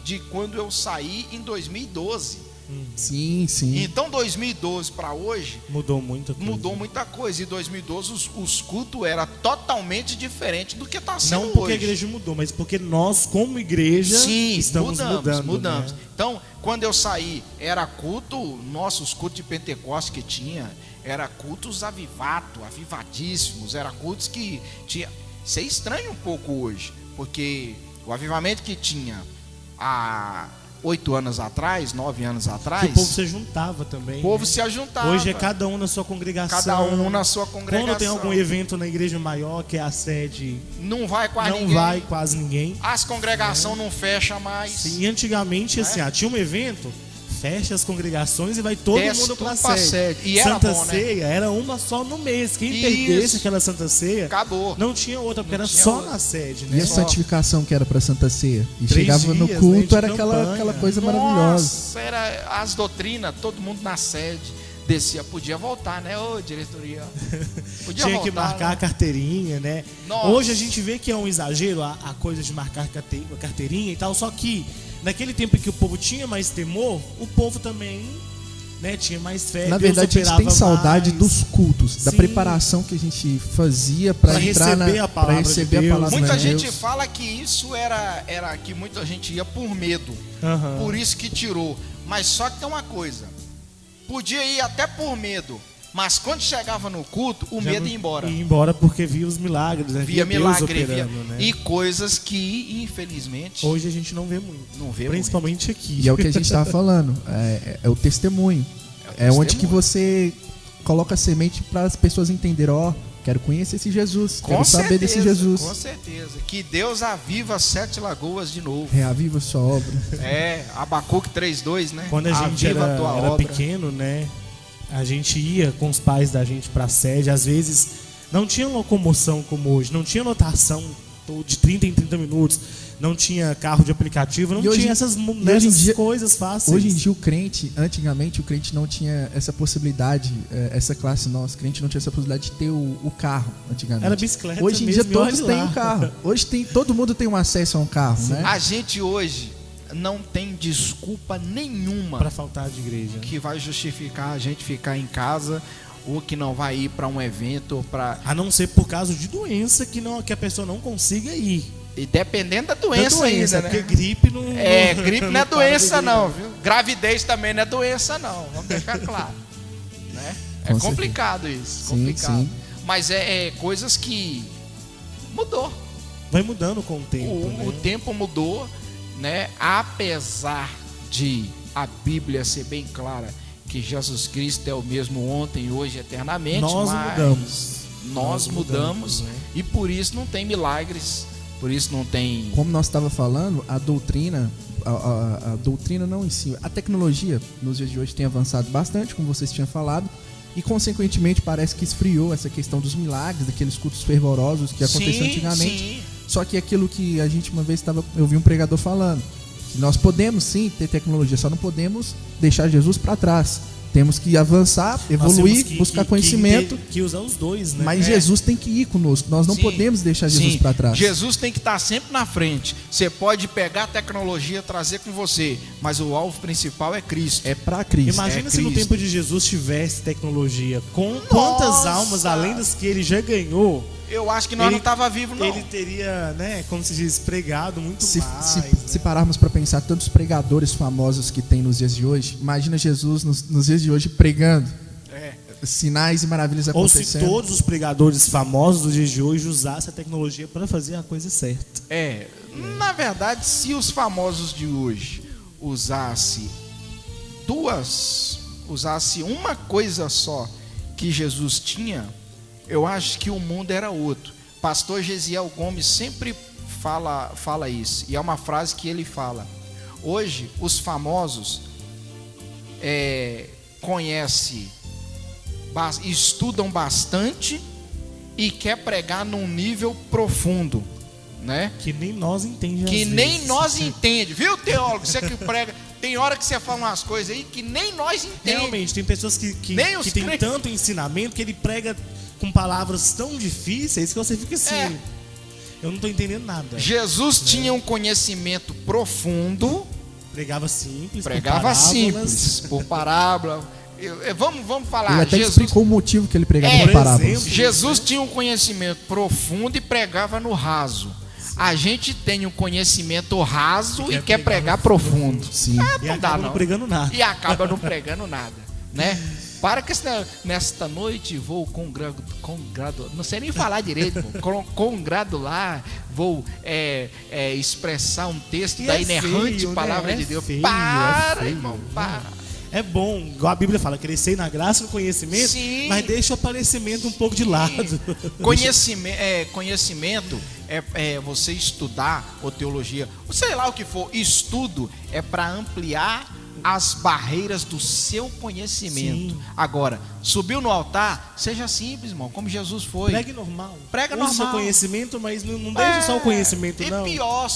de quando eu saí em 2012. Sim. Então 2012 para hoje mudou muita coisa. E 2012 os cultos era totalmente diferente do que está sendo hoje. Não porque a igreja mudou, mas porque nós como igreja estamos mudando. Né? Então quando eu saí era culto, os cultos de Pentecostes que tinha, era cultos avivadíssimos, era cultos que tinha. Você estranha um pouco hoje, porque o avivamento que tinha 8 anos atrás, 9 anos atrás, que o povo se juntava também. O povo se ajuntava. Hoje é cada um na sua congregação. Cada um na sua congregação. Quando tem algum evento na igreja maior, que é a sede, não vai quase ninguém. As congregações não fecham mais. Sim, antigamente assim, tinha um evento, fecha as congregações e vai todo mundo para a sede. E Santa era bom, Ceia era uma só no mês. Quem perdesse aquela Santa Ceia, acabou. Não tinha outra, porque era só na sede, né? E a santificação que era para Santa Ceia? E 3 chegava no dias, culto, né, era aquela coisa maravilhosa. Era as doutrinas, todo mundo na sede. Descia, podia voltar, né? Ô, diretoria. Podia Tinha voltar, que marcar a carteirinha, né? Nossa. Hoje a gente vê que é um exagero a coisa de marcar a carteirinha e tal, só que naquele tempo que o povo tinha mais temor, o povo também, né, tinha mais fé. Na verdade, a gente tem saudade dos cultos, da preparação que a gente fazia para receber a palavra de Deus. Muita gente fala que isso era que muita gente ia por medo, por isso que tirou. Mas só que tem uma coisa, podia ir até por medo, mas quando chegava no culto, o medo ia embora. Ia embora porque via os milagres, né? Via milagre, operando, né? E coisas que, infelizmente, hoje a gente não vê muito. Não vê principalmente muito. Aqui. E é o que a gente estava falando, é o testemunho. É onde que você coloca a semente para as pessoas entenderem, Quero conhecer esse Jesus, Com quero saber desse Jesus. Com certeza. Que Deus aviva as 7 lagoas de novo. Reaviva sua obra. Abacuque 3:2, né? Quando a gente Aviva a era tua obra. pequeno, né? A gente ia com os pais da gente pra sede. Às vezes não tinha locomoção como hoje, não tinha lotação de 30 em 30 minutos, não tinha carro de aplicativo, não tinha essas coisas fáceis. Hoje em dia antigamente o crente não tinha essa possibilidade, essa classe nossa, o crente não tinha essa possibilidade de ter o carro antigamente. Era bicicleta. Hoje em mesmo, dia todos têm um carro. Hoje todo mundo tem um acesso a um carro, né? A gente hoje não tem desculpa nenhuma para faltar de igreja, que vai justificar a gente ficar em casa ou que não vai ir para um evento ou para, a não ser por causa de doença que a pessoa não consiga ir. E dependendo da doença ainda, né? Porque gripe não... gripe não é doença não, viu? Gravidez também não é doença não, vamos deixar claro. Né? É complicado isso, complicado. Sim. Mas é coisas que mudou. Vai mudando com o tempo, O tempo mudou, né? Apesar de a Bíblia ser bem clara que Jesus Cristo é o mesmo ontem, hoje, eternamente. Nós mudamos, né? E por isso não tem milagres. Por isso não tem... Como nós estava falando, a doutrina não em si, a tecnologia nos dias de hoje tem avançado bastante, como vocês tinham falado, e consequentemente parece que esfriou essa questão dos milagres, daqueles cultos fervorosos que aconteciam antigamente. Sim. Só que aquilo que a gente uma vez eu vi um pregador falando, que nós podemos sim ter tecnologia, só não podemos deixar Jesus para trás. Temos que avançar, evoluir, buscar conhecimento. Que usar os dois, né? Mas Jesus tem que ir conosco. Nós não podemos deixar Jesus para trás. Jesus tem que estar sempre na frente. Você pode pegar a tecnologia e trazer com você, mas o alvo principal é Cristo. É para Cristo. Imagina se no tempo de Jesus tivesse tecnologia. Quantas almas, além das que ele já ganhou... Eu acho que nós não estava vivo, não. Ele teria, né, como se diz, pregado muito mais. Se pararmos para pensar tantos pregadores famosos que tem nos dias de hoje, imagina Jesus nos dias de hoje pregando. Sinais e maravilhas acontecendo. Ou se todos os pregadores famosos dos dias de hoje usassem a tecnologia para fazer a coisa certa. Na verdade, se os famosos de hoje usasse uma coisa só que Jesus tinha, eu acho que o mundo era outro. Pastor Gesiel Gomes sempre fala isso, e é uma frase que ele fala. Hoje, os famosos estudam bastante e quer pregar num nível profundo, né? Que nem nós entendemos. Que nem nós entendemos, viu, teólogo? Você que prega, tem hora que você fala umas coisas aí que nem nós entendemos. Realmente, tem pessoas que tem tanto ensinamento que ele prega com palavras tão difíceis que você fica assim, eu não estou entendendo nada. Jesus tinha um conhecimento profundo, pregava simples, por parábola. Vamos falar. Ele até explicou o motivo que ele pregava por parábolas. Jesus tinha um conhecimento profundo e pregava no raso. A gente tem um conhecimento raso e quer pregar profundo. Sim. E acaba não pregando nada. E acaba não pregando nada, né? Para que nesta noite vou não sei nem falar direito, congradular, vou expressar um texto da inerrante palavra de Deus. Irmão, para. É bom, igual a Bíblia fala, crescer na graça e no conhecimento, sim, mas deixa o aparecimento um pouco de lado. Conhecimento é você estudar, ou teologia, ou sei lá o que for, estudo é para ampliar as barreiras do seu conhecimento. Sim. Agora, subiu no altar, seja simples, irmão, como Jesus foi. Pregue normal. Prega normal. Usa o conhecimento, mas não deixa só o conhecimento, não. E pior,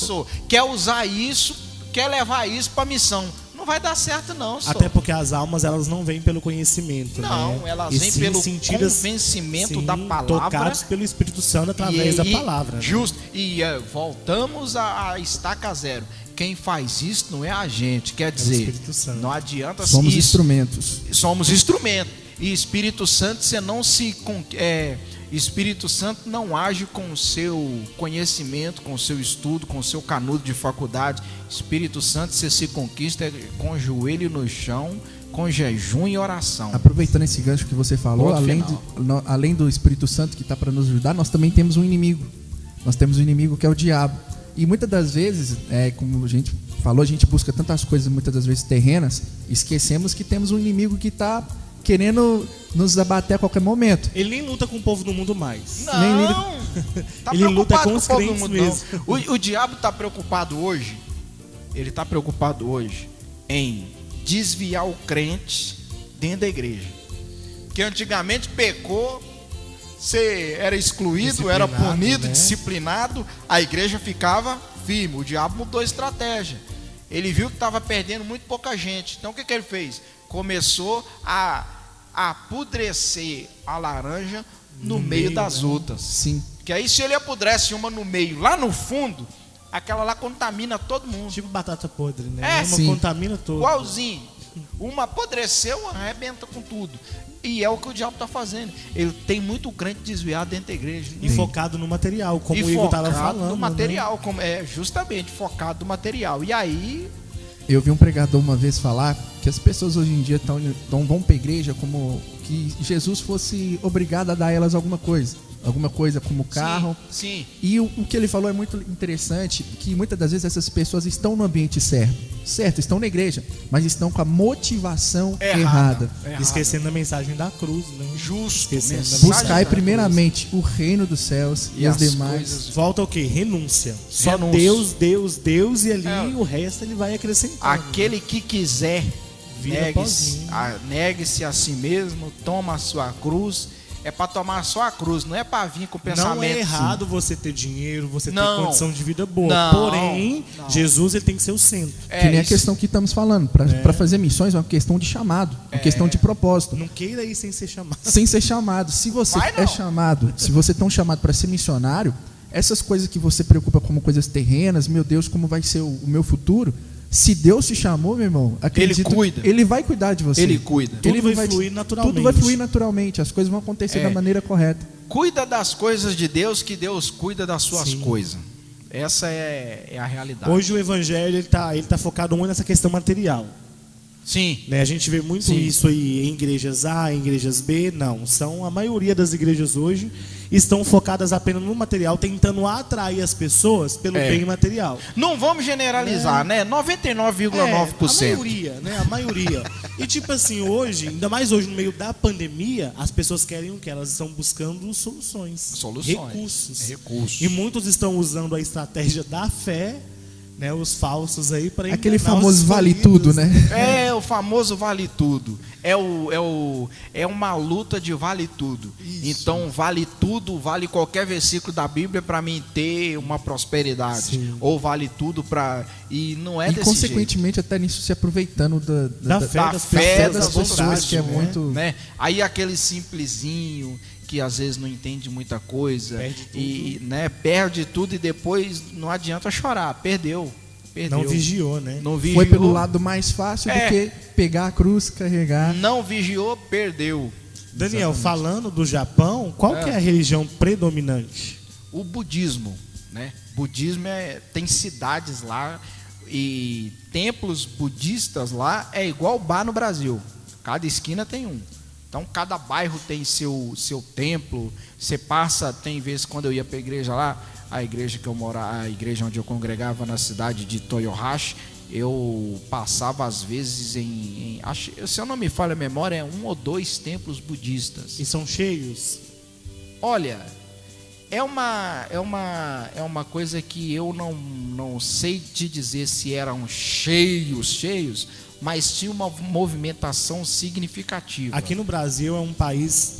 quer usar isso, quer levar isso para missão. Não vai dar certo, não. Até porque as almas, elas não vêm pelo conhecimento, não, né? Elas vêm pelo convencimento da palavra. Tocados pelo Espírito Santo através da palavra. Justo. Né? E voltamos à estaca zero. Quem faz isso não é a gente. Quer dizer, não adianta... Somos instrumentos. Somos instrumentos. E Espírito Santo, você não Espírito Santo não age com o seu conhecimento, com o seu estudo, com o seu canudo de faculdade. Espírito Santo você se conquista com o joelho no chão, com jejum e oração. Aproveitando esse gancho que você falou, além do Espírito Santo que está para nos ajudar, nós também temos um inimigo. Nós temos um inimigo que é o diabo. E muitas das vezes, como a gente falou, a gente busca tantas coisas, muitas das vezes terrenas, esquecemos que temos um inimigo que está querendo nos abater a qualquer momento. Ele nem luta com o povo do mundo mais. Não, tá Ele luta com os o povo do crentes mundo, mesmo. não. O diabo está preocupado hoje, ele está preocupado hoje em desviar o crente dentro da igreja. Porque antigamente pecou, você era excluído, era punido, né? disciplinado, a igreja ficava firme. O diabo mudou a estratégia. Ele viu que estava perdendo muito pouca gente. Então o que ele fez? Começou a apodrecer a laranja no meio das outras. Sim. Que aí se ele apodrece uma no meio, lá no fundo, aquela lá contamina todo mundo. Tipo batata podre, né? É, Uma sim. contamina todo. Igualzinho. Uma apodreceu, arrebenta com tudo. E é o que o diabo está fazendo. Ele tem muito crente desviado dentro da igreja. E focado no material, como o Igor estava falando. No material, como é justamente focado no material. E aí, Eu vi um pregador uma vez falar que as pessoas hoje em dia vão para a igreja como que Jesus fosse obrigado a dar a elas alguma coisa como carro. sim. E o que ele falou é muito interessante, que muitas das vezes essas pessoas estão no ambiente certo, estão na igreja, mas estão com a motivação errada. Esquecendo a mensagem da cruz, né? Justo. Esquecendo mensagem Buscai da primeiramente o reino dos céus e as demais. coisas. Volta o quê? Renúncia. Só Renúncia. Deus e ali o resto ele vai acrescentando. Aquele que quiser, Vida negue-se a si mesmo, toma a sua cruz. É para tomar só a cruz, não é para vir com pensamento. Não é errado você ter dinheiro, você ter Não. condição de vida boa. Não. Porém, Jesus ele tem que ser o centro. Que nem a questão que estamos falando. Para fazer missões é uma questão de chamado, uma questão de propósito. Não queira ir sem ser chamado. Sem ser chamado. Se você Vai não. é chamado, se você é tão chamado para ser missionário, essas coisas que você preocupa como coisas terrenas, meu Deus, como vai ser o meu futuro? Se Deus te chamou, meu irmão, acredito, Ele cuida. Ele vai cuidar de você. Ele cuida. Tudo vai não fluir naturalmente. Tudo vai fluir naturalmente. As coisas vão acontecer da maneira correta. Cuida das coisas de Deus, que Deus cuida das suas Sim. coisas. Essa é a realidade. Hoje o evangelho ele tá focado muito nessa questão material. Sim. Né? A gente vê muito Sim. isso aí em igrejas A, em igrejas B. Não, a maioria das igrejas hoje estão focadas apenas no material, tentando atrair as pessoas pelo bem material. Não vamos generalizar, né? 99,9%. A maioria, né? A maioria. E tipo assim, hoje, ainda mais hoje no meio da pandemia, as pessoas querem o que? Elas estão buscando soluções. Recursos. E muitos estão usando a estratégia da fé, né? Os falsos aí para Aquele famoso vale tudo, né? É o famoso vale tudo. É uma luta de vale tudo. Isso. Então vale tudo, vale qualquer versículo da Bíblia para mim ter uma prosperidade. Sim. Ou vale tudo para e não é E desse consequentemente até nisso se aproveitando Da fé da das fé das das pessoas, que é né? muito. né? Aí aquele simplesinho que às vezes não entende muita coisa Perde tudo. e né, perde tudo e depois não adianta chorar, perdeu. Não vigiou, né? Não vigiou, Foi pelo lado mais fácil do que pegar a cruz, carregar. não vigiou, perdeu. Daniel, falando do Japão, qual que é a religião predominante? O budismo, né? Budismo tem cidades lá e templos budistas lá é igual bar no Brasil. Cada esquina tem um. Então cada bairro tem seu templo. Você passa, tem vezes quando eu ia para a igreja lá, a igreja que eu morava, a igreja onde eu congregava na cidade de Toyohashi, eu passava às vezes se eu não me falha a memória, é 1 ou 2 templos budistas. E são cheios? Olha, é uma coisa que eu não sei te dizer se eram cheios, mas tinha uma movimentação significativa. Aqui no Brasil é um país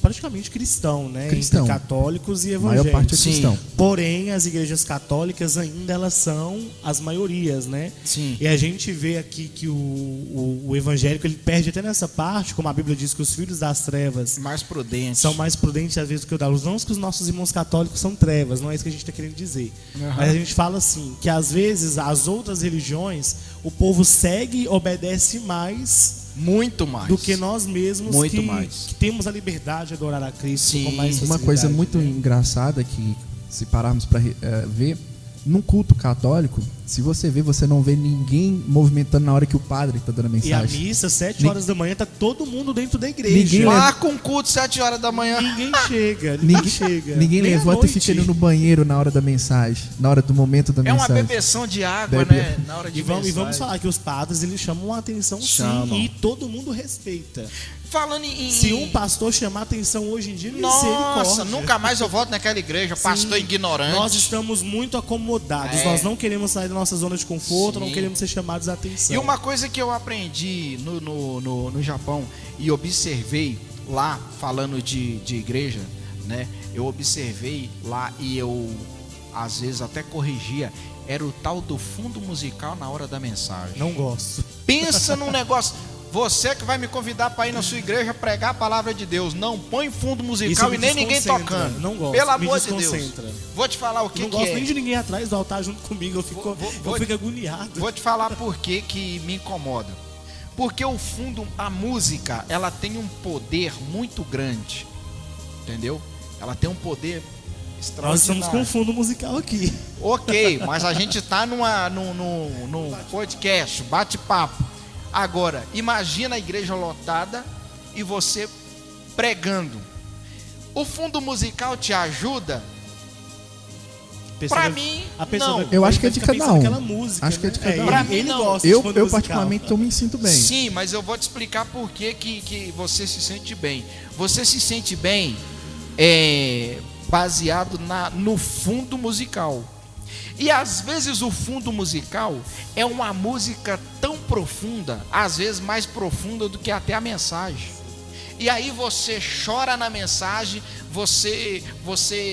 praticamente cristão, né? Cristão. Entre católicos e A maior evangélicos. parte é cristão. Porém, as igrejas católicas ainda elas são as maiorias, né? Sim. E a gente vê aqui que o evangélico ele perde até nessa parte, como a Bíblia diz que os filhos das trevas Mais prudente. são mais prudentes às vezes do que o da luz. Não que os nossos irmãos católicos são trevas, não é isso que a gente está querendo dizer. Uhum. Mas a gente fala assim, que às vezes as outras religiões, o povo segue e obedece mais Muito mais. do que nós mesmos Muito mais. que temos a liberdade de adorar a Cristo Sim. com mais Uma facilidade, coisa muito né? engraçada que, se pararmos para ver, num culto católico, Se você vê, você não vê ninguém movimentando na hora que o padre está dando a E a mensagem. missa, 7 horas da manhã, tá todo mundo dentro da igreja. Ninguém Marca um culto 7 horas da manhã. Ninguém chega, ninguém chega. Ninguém levanta e Meia-noite. fica indo no banheiro na hora da mensagem, na hora do momento da É uma mensagem. bebeção de água, Bebe. né? Na hora de E vamos mensagem. falar que os padres, eles chamam a atenção Chamam. sim, e todo mundo respeita. Falando em... Se um pastor chamar a atenção hoje em dia, Nossa, misericórdia. nunca mais eu volto naquela igreja, pastor Sim, ignorante. Nós estamos muito acomodados, É. nós não queremos sair da nossa zona de conforto, Sim. não queremos ser chamados a atenção. E uma coisa que eu aprendi no Japão e observei lá, falando de igreja, né? Eu observei lá e eu, às vezes, até corrigia. Era o tal do fundo musical na hora da mensagem. Não gosto. Pensa num negócio. Você que vai me convidar para ir na sua igreja pregar a palavra de Deus, não põe fundo musical Isso e me nem ninguém desconcentra. tocando. Não gosto, Pelo me amor de Deus. desconcentra. Vou te falar o que Não que gosto é. nem de ninguém atrás do altar junto comigo, eu fico, Vou- eu fico agoniado. Vou te falar por que me incomoda. Porque o fundo, a música, ela tem um poder muito grande. Entendeu? Ela tem um poder Nós extraordinário. estamos com fundo musical aqui. Ok, mas a gente tá num podcast, bate-papo. Agora, imagina a igreja lotada e você pregando. O fundo musical te ajuda? A pessoa Pra vai- mim, a pessoa não. vai- Eu acho que é vai de ficar cada pensando um. aquela música, Acho que é de né? cada um. Pra mim, ele não. gosta de Eu fundo musical. particularmente, eu me sinto bem. Sim, mas eu vou te explicar por que você se sente bem. Você se sente bem baseado no fundo musical. E às vezes o fundo musical é uma música tão profunda, às vezes mais profunda do que até a mensagem. E aí você chora na mensagem, você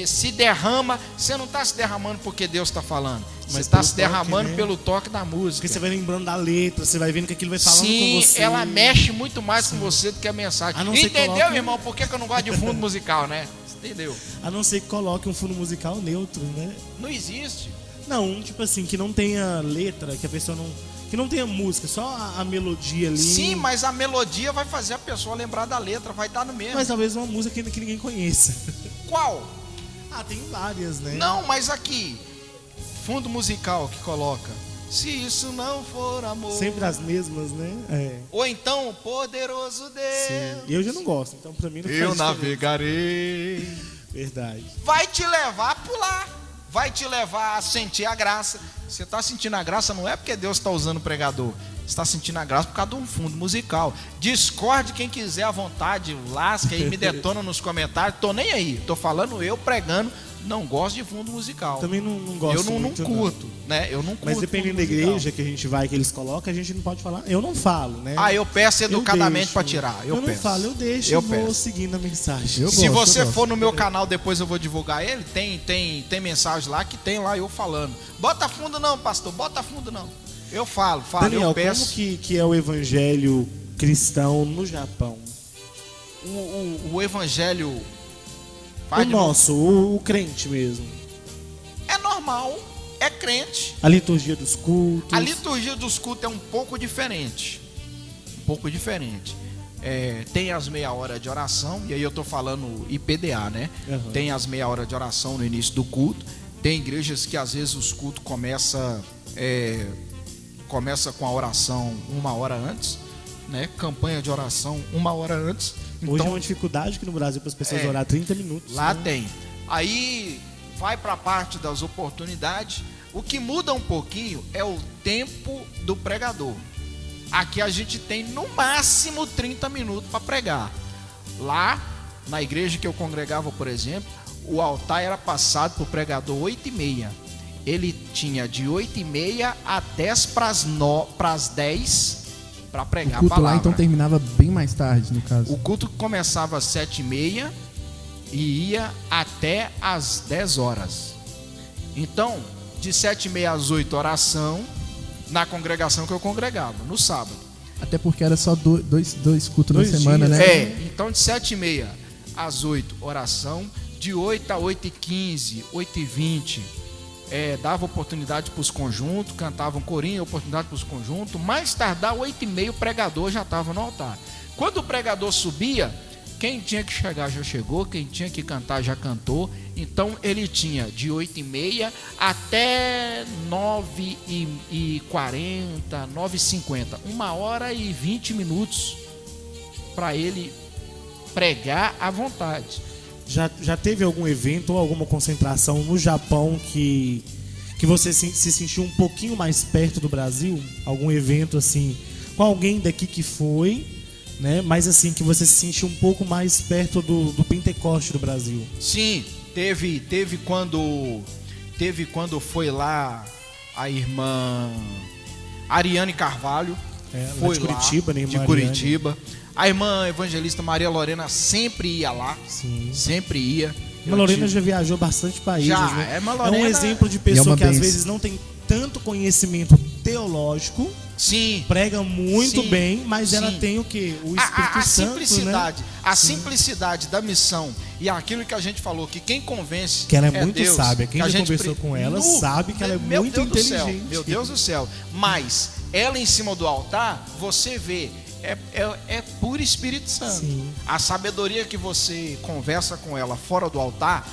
se derrama. Você não está se derramando porque Deus está falando. Você Mas está pelo se derramando toque, né? pelo toque da música. Porque você vai lembrando da letra, você vai vendo que aquilo vai falando Sim, com você. ela mexe muito mais com você do que a mensagem. A não ser que Entendeu, coloque- irmão? Por que eu não gosto de fundo musical, né? Entendeu? A não ser que coloque um fundo musical neutro, né? Não existe. Não, tipo assim, que não tenha letra, que a pessoa não... Que não tenha música, só a melodia ali. Sim, mas a melodia vai fazer a pessoa lembrar da letra, vai dar no mesmo. Mas talvez uma música que ninguém conheça. Qual? Ah, tem várias, né? Não, mas aqui, fundo musical que coloca. Se isso não for amor. Sempre as mesmas, né? É. Ou então, poderoso Deus. Sim. E eu já não gosto, então pra mim não Eu faz diferença. navegarei. Verdade. Vai te levar a pular. Vai te levar a sentir a graça. Você está sentindo a graça não é porque Deus está usando o pregador. Você está sentindo a graça por causa de um fundo musical. Discorde quem quiser à vontade, lasca aí, me detona nos comentários. Tô nem aí. Tô falando eu pregando. Não gosto de fundo musical. Também não gosto Eu não muito, curto, né? Eu não curto. Mas dependendo da fundo musical. igreja que a gente vai, que eles colocam, a gente não pode falar. Eu não falo, né? Ah, eu peço educadamente deixo. para tirar. Eu não peço. falo, eu deixo Eu e vou peço. seguindo a mensagem. Eu Se gosto, você eu gosto. for no meu canal, depois eu vou divulgar ele. Tem mensagem lá que tem lá eu falando. Bota fundo não, pastor. Bota fundo não. Eu falo. Daniel, eu peço. como que é o evangelho cristão no Japão? O evangelho O nosso, o crente mesmo. é normal, é crente. A liturgia dos cultos. A liturgia dos cultos é um pouco diferente. Um pouco diferente. Tem as meia hora de oração, e aí eu tô falando IPDA, né? Uhum. Tem as meia hora de oração no início do culto. Tem igrejas que às vezes os cultos começa com a oração 1 hora antes, né? Campanha de oração 1 hora antes. Hoje é Então uma dificuldade aqui no Brasil para as pessoas É. orar 30 minutos. lá né? tem. Aí vai para a parte das oportunidades. O que muda um pouquinho é o tempo do pregador. Aqui a gente tem no máximo 30 minutos para pregar. Lá, na igreja que eu congregava, por exemplo, o altar era passado para o pregador 8h30. Ele tinha de 8h30 a 10 para as 10 para O pregar a culto palavra. lá então terminava bem mais tarde, no caso. O culto começava às 7h30 e ia até às 10 horas. Então, de 7h30 às 8 oração, na congregação que eu congregava, no sábado. Até porque era só dois cultos na Dois semana, dias. né? Então de 7h30 às 8 oração, de 8 a 8h15, 8h20, dava oportunidade para os conjuntos, cantava um corinho, oportunidade para os conjuntos. Mais tardar 8h30 o pregador já estava no altar. Quando o pregador subia, Quem tinha que chegar já chegou, quem tinha que cantar já cantou. Então ele tinha de 8h30 até 9h40, 9h50, 1h20 para ele pregar à vontade. Já teve algum evento ou alguma concentração no Japão que você se sentiu um pouquinho mais perto do Brasil? Algum evento assim, com alguém daqui que foi, né? Mas assim, que você se sentiu um pouco mais perto do Pentecoste do Brasil? Sim, teve quando foi lá a irmã Ariane Carvalho, foi de Curitiba, lá, né, de Curitiba. A irmã evangelista Maria Lorena sempre ia lá. Sim. Sempre ia. A Lorena já viajou bastante países, já, né? é um exemplo de pessoa que às benção. vezes não tem tanto conhecimento teológico. Sim. Prega muito Sim. bem, mas Sim. ela tem o quê? O Espírito Santo, simplicidade, né? a simplicidade da missão e aquilo que a gente falou, que quem convence que ela é muito Deus, sábia. Quem já conversou com ela No, sabe que ela é meu muito Deus do inteligente. céu, meu Deus do céu. Mas ela em cima do altar, você vê, é puro Espírito Santo. Sim. A sabedoria que você conversa com ela fora do altar,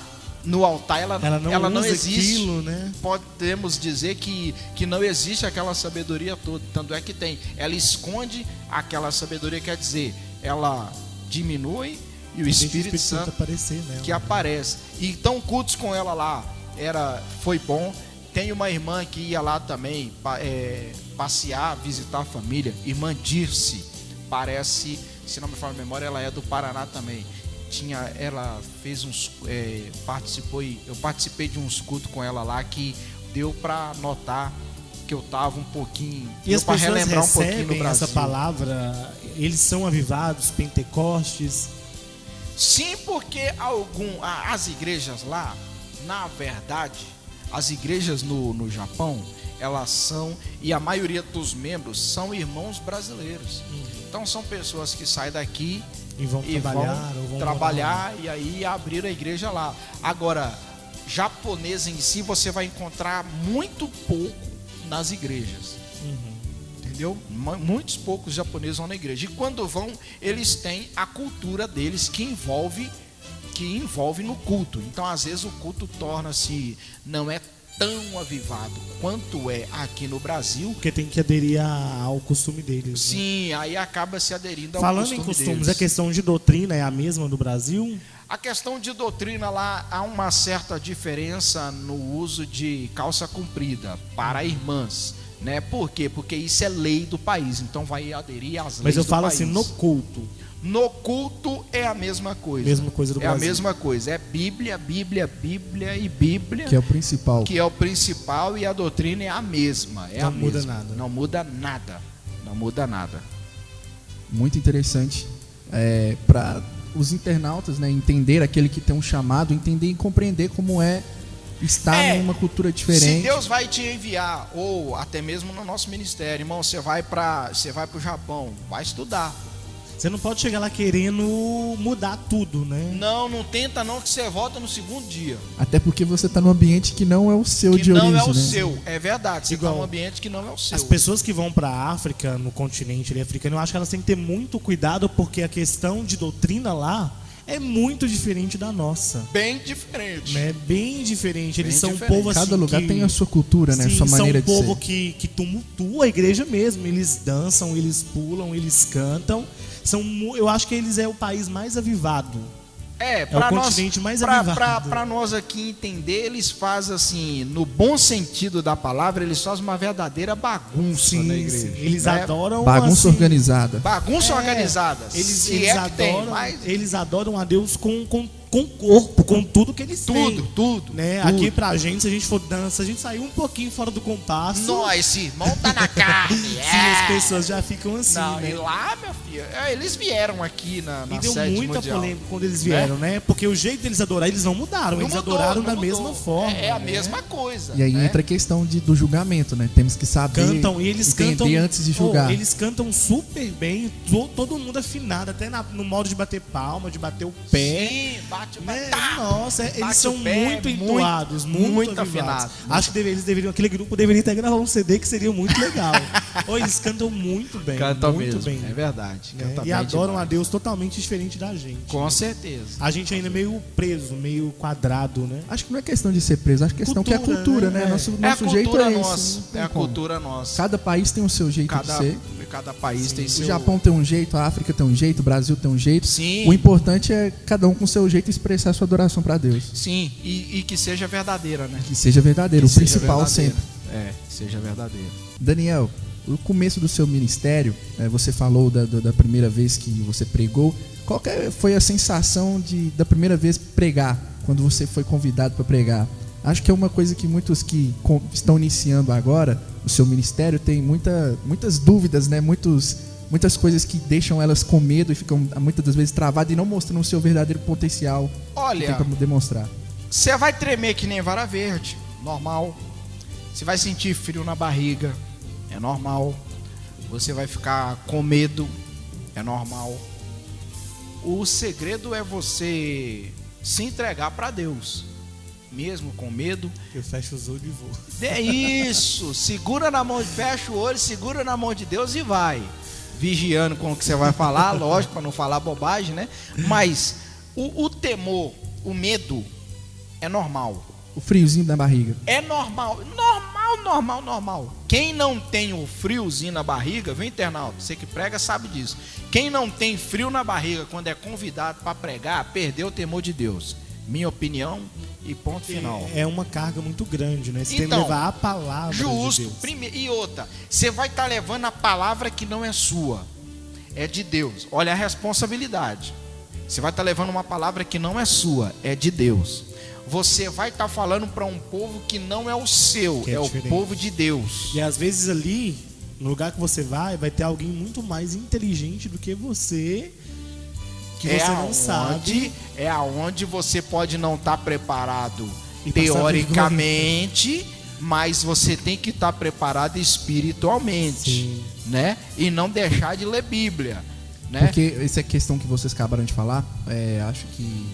no altar ela não usa existe. Aquilo, né? Podemos dizer que não existe aquela sabedoria toda. Tanto é que tem. Ela esconde aquela sabedoria, quer dizer, ela diminui e o Espírito Santo aparecer, né? que aparece. Então, cultos com ela lá foi bom. Tem uma irmã que ia lá também passear, visitar a família. Irmã Dirce, parece, se não me falha a memória, ela é do Paraná também. Ela fez eu participei de uns cultos com ela lá que deu para notar que eu tava um pouquinho, e as pessoas relembrar um pouquinho recebem no Brasil. essa palavra, eles são avivados, Pentecostes. Sim, porque as igrejas lá, na verdade, as igrejas no Japão, elas são, e a maioria dos membros são irmãos brasileiros. Então são pessoas que saem daqui E vão trabalhar e aí abrir a igreja lá. Agora, japonês em si você vai encontrar muito pouco nas igrejas. Entendeu? Muitos poucos japoneses vão na igreja. E quando vão, eles têm a cultura deles que envolve no culto. Então, às vezes, o culto torna-se, não é tão avivado quanto é aqui no Brasil. Porque tem que aderir ao costume deles. Sim, né? Aí acaba se aderindo ao Falando costume em costumes, deles. a questão de doutrina é a mesma do Brasil? A questão de doutrina lá, há uma certa diferença no uso de calça comprida para irmãs, né? Por quê? Porque isso é lei do país, então vai aderir às leis do país. Mas eu falo assim, no culto. No culto é a mesma coisa. Mesma coisa do Brasil. É a mesma coisa. É Bíblia, Bíblia, Bíblia e Bíblia. Que é o principal. Que é o principal, e a doutrina é a mesma. Não muda nada. Não muda nada. Não muda nada. Muito interessante. Para os internautas, né, entender, aquele que tem um chamado, entender e compreender como é estar em uma cultura diferente. Se Deus vai te enviar, ou até mesmo no nosso ministério, irmão, você vai para o Japão, vai estudar. Você não pode chegar lá querendo mudar tudo, né? Não tenta não, que você volta no segundo dia. Até porque você está num ambiente que não é o seu que de origem, não é o né? seu, é verdade. Você está Igual num ambiente que não é o seu. As pessoas que vão para a África, no continente ali africano, eu acho que elas têm que ter muito cuidado, porque a questão de doutrina lá é muito diferente da nossa. Bem diferente. Né? Bem diferente. Eles Bem são diferente. um povo assim. Cada lugar que, tem a sua cultura, né? sim, Sua maneira de ser. são um povo que tumultua a igreja mesmo. Eles dançam, eles pulam, eles cantam. Eu acho que eles é o país mais avivado. Para o continente mais avivado. Para nós aqui entender, eles fazem assim, no bom sentido da palavra, eles fazem uma verdadeira bagunça Sim, na igreja. sim. Eles né? adoram Bagunça assim, organizada. Bagunça organizada. Eles adoram a Deus com corpo, com tudo que eles têm. Tudo. Né? Tudo. Aqui pra gente, se a gente for dança, a gente sair um pouquinho fora do compasso. Nós, esse irmão tá na carne. Sim, as pessoas já ficam assim, Não, né? e lá, meu filho, eles vieram aqui na E deu sede muita mundial. polêmica quando eles vieram, né? Porque o jeito deles adorar, eles não mudaram. Eles adoraram da mesma forma. É a né? mesma coisa. E aí né? entra a questão do julgamento, né? Temos que saber Cantam, e eles entender cantam antes de julgar. Eles cantam super bem, todo mundo afinado, até no modo de bater palma, de bater o pé. Sim, bate, Né? tá. Nossa, Bate eles são o pé, muito entoados, muito afinados. afinados. Acho que eles deveriam, aquele grupo deveria até gravar um CD que seria muito legal. Ou eles cantam muito bem. Cantam muito mesmo, bem. é verdade. Né? Canta E bem adoram demais. a Deus totalmente diferente da gente. Com certeza. A gente ainda é meio preso, meio quadrado, né? Acho que não é questão de ser preso, acho que questão que é a cultura, né? É. Nosso É a jeito cultura é esse. nossa. não tem É a como. cultura nossa. Cada país tem o seu jeito de ser. Cada país tem O seu... Japão tem um jeito, a África tem um jeito, o Brasil tem um jeito. Sim. O importante é cada um com o seu jeito expressar sua adoração para Deus. Sim, e que seja verdadeira, né? Que seja verdadeiro, Que o seja principal verdadeira. sempre. É, que seja verdadeira. Daniel, o começo do seu ministério, você falou da primeira vez que você pregou. Qual que foi a sensação da primeira vez pregar, quando você foi convidado para pregar? Acho que é uma coisa que muitos que estão iniciando agora o seu ministério têm muitas dúvidas, né? Muitas coisas que deixam elas com medo e ficam muitas das vezes travadas e não mostram o seu verdadeiro potencial que tem Olha, para demonstrar. você vai tremer que nem vara verde, normal. Você vai sentir frio na barriga, é normal. Você vai ficar com medo, é normal. O segredo é você se entregar para Deus, mesmo com medo. Eu fecho os olhos e vou. É isso, segura na mão, fecha o olho, segura na mão de Deus e vai. Vigiando com o que você vai falar, lógico, para não falar bobagem, né? Mas o temor, o medo é normal. O friozinho da barriga. É normal. Normal. Quem não tem o friozinho na barriga, vem internauta, você que prega sabe disso. Quem não tem frio na barriga quando é convidado para pregar, perdeu o temor de Deus. Minha opinião e ponto final. É uma carga muito grande, né? Você tem que Então, levar a palavra Justo. de Deus. E outra, você vai estar levando a palavra que não é sua, é de Deus. Olha a responsabilidade. Você vai estar levando uma palavra que não é sua, é de Deus. Você vai estar falando para um povo que não é o seu, Que é o diferente. povo de Deus. E às vezes ali, no lugar que você vai ter alguém muito mais inteligente do que você, que você não sabe. É aonde você pode não estar preparado E passar teoricamente, mas você tem que estar preparado espiritualmente, Sim. né? E não deixar de ler Bíblia, né? Porque essa é a questão que vocês acabaram de falar. Acho que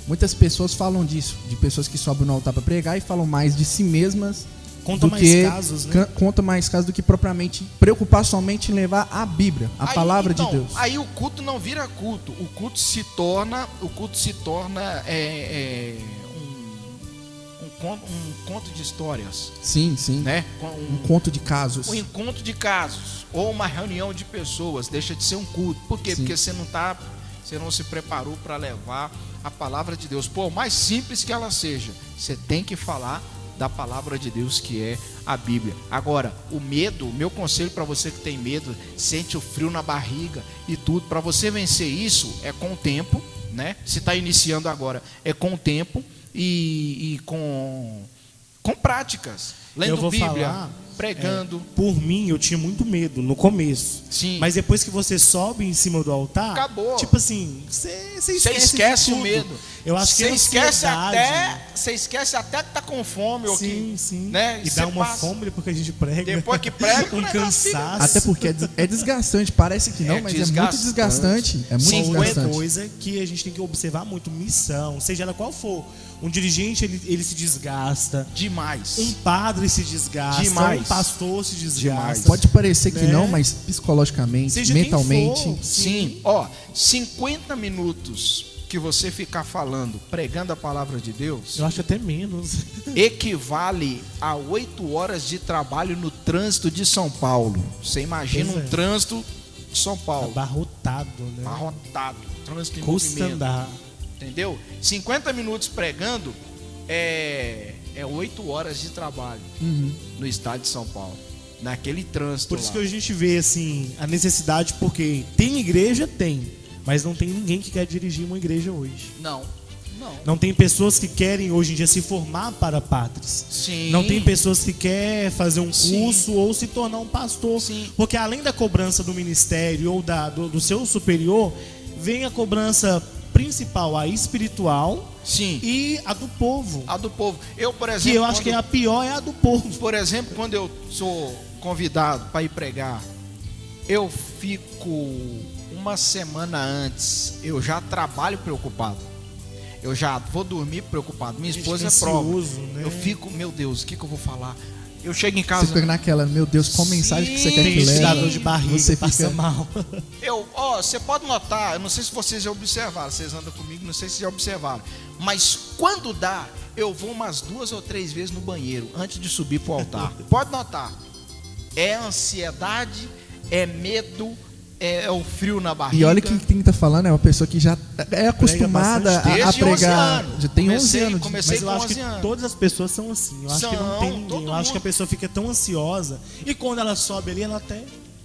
muitas pessoas falam disso, de pessoas que sobem no altar para pregar e falam mais de si mesmas Conta do mais que casos, né? conta mais casos do que propriamente preocupar somente em levar a Bíblia, a palavra de Deus. Aí o culto não vira culto, o culto se torna um conto de histórias, Sim, né? um conto de casos. Um encontro de casos ou uma reunião de pessoas, deixa de ser um culto. Por quê? Sim. Porque você não se preparou para levar a palavra de Deus. Por mais simples que ela seja, você tem que falar da palavra de Deus, que é a Bíblia. Agora, o medo, meu conselho para você que tem medo, sente o frio na barriga e tudo, para você vencer isso é com o tempo, né? Se está iniciando agora, é com o tempo e com práticas, Eu lendo vou Bíblia, falar, pregando. Por mim, eu tinha muito medo no começo. Sim. Mas depois que você sobe em cima do altar, Acabou. tipo assim, você Esquece de o tudo. medo. Eu acho que Você esquece até que tá com fome ou Sim, que, sim. né? E Você dá uma passa- fome depois que a gente prega. Depois que prega, o um negócio fica- cansaço. Até porque é desgastante, parece que não, É mas é muito desgastante. desgastante. É muito Sim, Uma outra desgastante. coisa que a gente tem que observar muito, missão, seja ela qual for. Um dirigente, ele se desgasta. demais. Um padre se desgasta. Demais. Um pastor se desgasta. Demais. Pode parecer que Né? não, mas psicologicamente, Seja quem mentalmente. for. Sim, ó, 50 minutos que você ficar falando, pregando a palavra de Deus, Eu acho até menos. equivale a 8 horas de trabalho no trânsito de São Paulo. Você imagina Pois um é. trânsito de São Paulo, Abarrotado, né? abarrotado, trânsito em Custa movimento. andar. Entendeu? 50 minutos pregando é 8 horas de trabalho Uhum. no estado de São Paulo. Naquele trânsito Por isso lá. que a gente vê assim a necessidade, porque tem igreja, tem, mas não tem ninguém que quer dirigir uma igreja hoje. Não. Não tem pessoas que querem hoje em dia se formar para padres. Sim. Não tem pessoas que querem fazer um Sim. curso ou se tornar um pastor. Sim. Porque além da cobrança do ministério ou do seu superior, vem a cobrança principal, a espiritual, Sim. e a do povo. A do povo. Eu, por Que exemplo, eu acho que a pior é a do povo. por exemplo, quando eu sou convidado para ir pregar, eu fico uma semana antes, eu já trabalho preocupado. eu já vou dormir preocupado. Minha esposa é Ansioso, prova. né? Eu fico, meu Deus, o que eu vou falar? Eu chego em casa. Você fica naquela, meu Deus, qual mensagem que você quer Tem que gente que dá leve? dor de barriga, Você passa fica mal. Você pode notar, eu não sei se vocês já observaram, vocês andam comigo, não sei se já observaram, mas quando dá, eu vou umas 2 ou 3 vezes no banheiro antes de subir pro altar. Pode notar. É ansiedade, é medo, é o frio na barriga. E olha que quem tá falando é uma pessoa que já é acostumada a Desde 11 pregar. anos. Já tem 11 Comecei- anos. comecei- Mas eu acho que 11 anos. todas as pessoas são assim. Eu acho que não tem ninguém. todo Eu acho que a mundo. pessoa fica tão ansiosa e quando ela sobe ali, ela até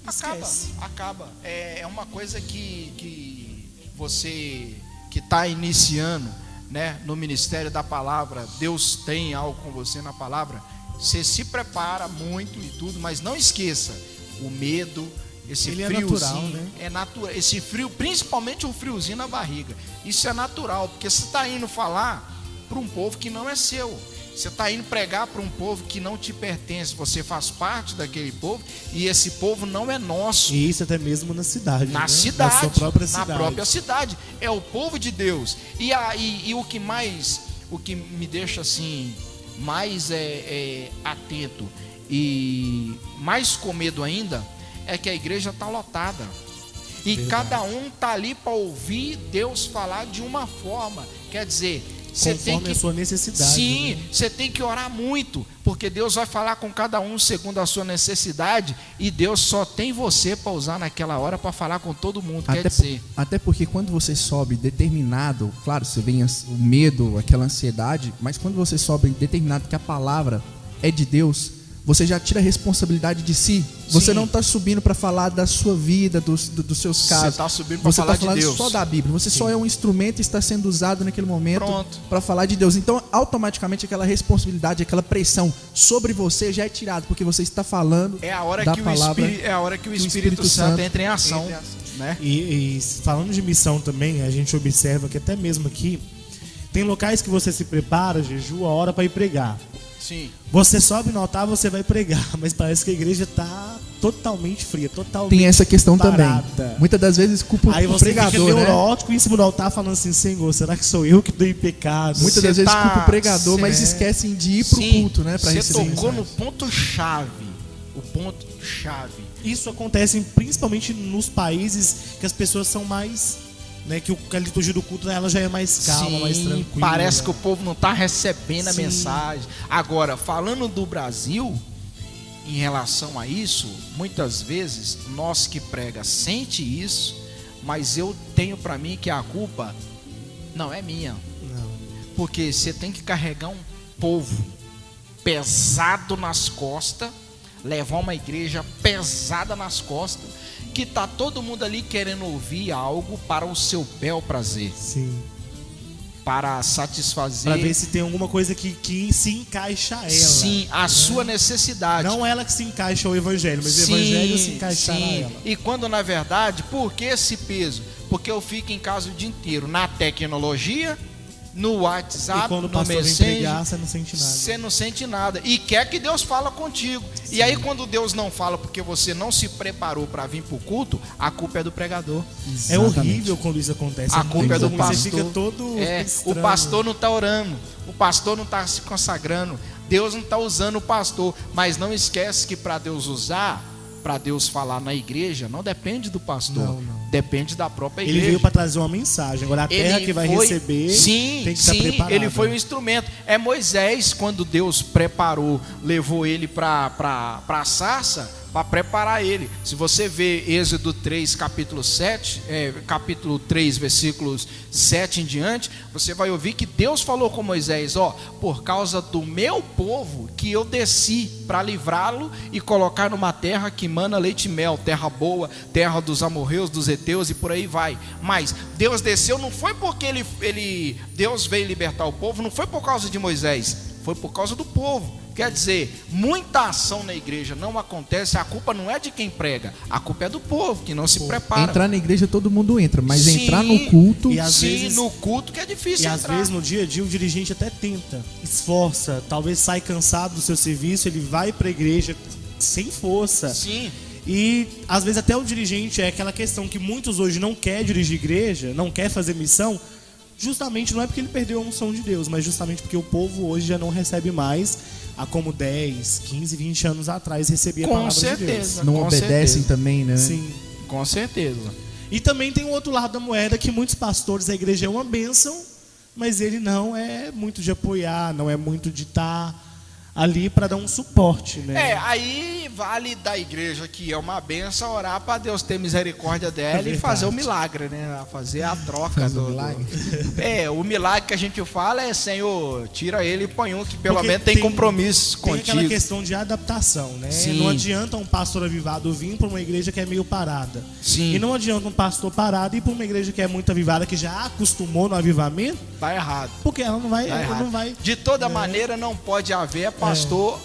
esquece. Acaba. É uma coisa que você que está iniciando, né, no ministério da palavra, Deus tem algo com você na palavra, você se prepara muito e tudo, mas não esqueça, o medo, esse Ele é friozinho, natural, né? é natural, esse frio, principalmente o friozinho na barriga, isso é natural, porque você está indo falar para um povo que não é seu. Você está indo pregar para um povo que não te pertence. Você faz parte daquele povo e esse povo não é nosso. E isso até mesmo na cidade. Na né? cidade, Na sua própria cidade. na própria cidade. É o povo de Deus. E o que me deixa assim mais atento e mais com medo ainda é que a igreja está lotada. E Verdade. cada um está ali para ouvir Deus falar de uma forma. Quer dizer, você tem Conforme que... a sua necessidade. Sim, né? você tem que orar muito, porque Deus vai falar com cada um segundo a sua necessidade, e Deus só tem você para usar naquela hora para falar com todo mundo. Quer dizer, Até porque quando você sobe determinado, claro, você vem o medo, aquela ansiedade, mas quando você sobe determinado que a palavra é de Deus, você já tira a responsabilidade de si. Você Sim. não está subindo para falar da sua vida, dos seus você casos. está subindo para Você falar está de falando Deus. só da Bíblia. Você só é um instrumento e está sendo usado naquele momento Pronto. para falar de Deus. Então, automaticamente, aquela responsabilidade, aquela pressão sobre você já é tirada, porque você está falando É a hora da que palavra. o Espírito Santo entra em ação, né? E falando de missão também, a gente observa que até mesmo aqui, tem locais que você se prepara, jejua, hora para ir pregar. Sim. Você sobe no altar, você vai pregar, mas parece que a igreja está totalmente fria, totalmente Tem essa questão parada. também. Muitas das vezes culpa Aí o você pregador, fica né? neurótico em cima do altar falando assim, Senhor, será que sou eu que dei pecado? Muitas Cê das vezes tá- culpa o pregador, mas cê- esquecem de ir pro Sim, culto, né? Para você receber tocou no mensagem. ponto-chave. O ponto-chave. Isso acontece principalmente nos países que as pessoas são mais, né, que a liturgia do culto ela já é mais calma, mais tranquila. Parece que o povo não está recebendo a Sim. mensagem. Agora, falando do Brasil, em relação a isso, muitas vezes nós que prega sente isso, mas eu tenho para mim que a culpa não é minha, Não. porque você tem que carregar um povo pesado nas costas, levar uma igreja pesada nas costas, que tá todo mundo ali querendo ouvir algo para o seu bel prazer, Sim. para satisfazer, Pra ver se tem alguma coisa que se encaixa a ela. sim, a sua necessidade. Não ela que se encaixa ao evangelho, mas Sim, o evangelho se encaixará a sim. ela. E quando na verdade, por que esse peso? Porque eu fico em casa o dia inteiro na tecnologia, no WhatsApp, E quando o no pastor vem Messenger, pregar, você não sente nada. você não sente nada e quer que Deus fala contigo. E aí quando Deus não fala porque você não se preparou para vir para o culto, a culpa é do pregador. É Exatamente. horrível quando isso acontece. A culpa é do ruim, pastor. Você fica todo O estranho. pastor não está orando, o pastor não está se consagrando, Deus não está usando o pastor. Mas não esquece que para Deus usar, para Deus falar na igreja, não depende do pastor, Não. depende da própria Ele igreja. veio para trazer uma mensagem. Agora a terra que vai receber sim, tem que estar preparada. ele foi um instrumento. É Moisés, quando Deus preparou, levou ele para a sarça, para preparar ele. Se você vê Êxodo 3, capítulo 7, capítulo 3, versículos 7 em diante, você vai ouvir que Deus falou com Moisés, ó, por causa do meu povo que eu desci para livrá-lo e colocar numa terra que mana leite e mel, terra boa, terra dos amorreus, dos heteus e por aí vai. Mas Deus desceu não foi porque Deus veio libertar o povo, não foi por causa de Moisés, foi por causa do povo. Quer dizer, muita ação na igreja não acontece, a culpa não é de quem prega, a culpa é do povo que não se prepara. Entrar na igreja todo mundo entra, mas Sim, entrar no culto... e às Sim, vezes- no culto que é difícil E às entrar. vezes no dia a dia o dirigente até tenta, esforça, talvez sai cansado do seu serviço, ele vai para a igreja sem força. Sim, E às vezes até o dirigente é aquela questão que muitos hoje não quer dirigir igreja, não quer fazer missão, justamente não é porque ele perdeu a unção de Deus, mas justamente porque o povo hoje já não recebe mais a como 10, 15, 20 anos atrás recebia a palavra de Deus. Com certeza. Não com obedecem certeza. também, né? Sim. Com certeza. E também tem o outro lado da moeda, que muitos pastores, a igreja é uma bênção, mas ele não é muito de apoiar, não é muito de estar ali para dar um suporte, né? Aí vale da igreja, que é uma benção, orar para Deus ter misericórdia dela e fazer o milagre, né? Fazer a troca Faz o do milagre. o milagre que a gente fala é: Senhor, tira ele e põe um que pelo Porque menos tem compromisso Tem contigo. aquela questão de adaptação, né? Sim. Não adianta um pastor avivado vir para uma igreja que é meio parada. Sim. E não adianta um pastor parado ir para uma igreja que é muito avivada, que já acostumou no avivamento, Tá errado. porque ela não vai, Tá errado. não vai De toda maneira, não pode haver pastor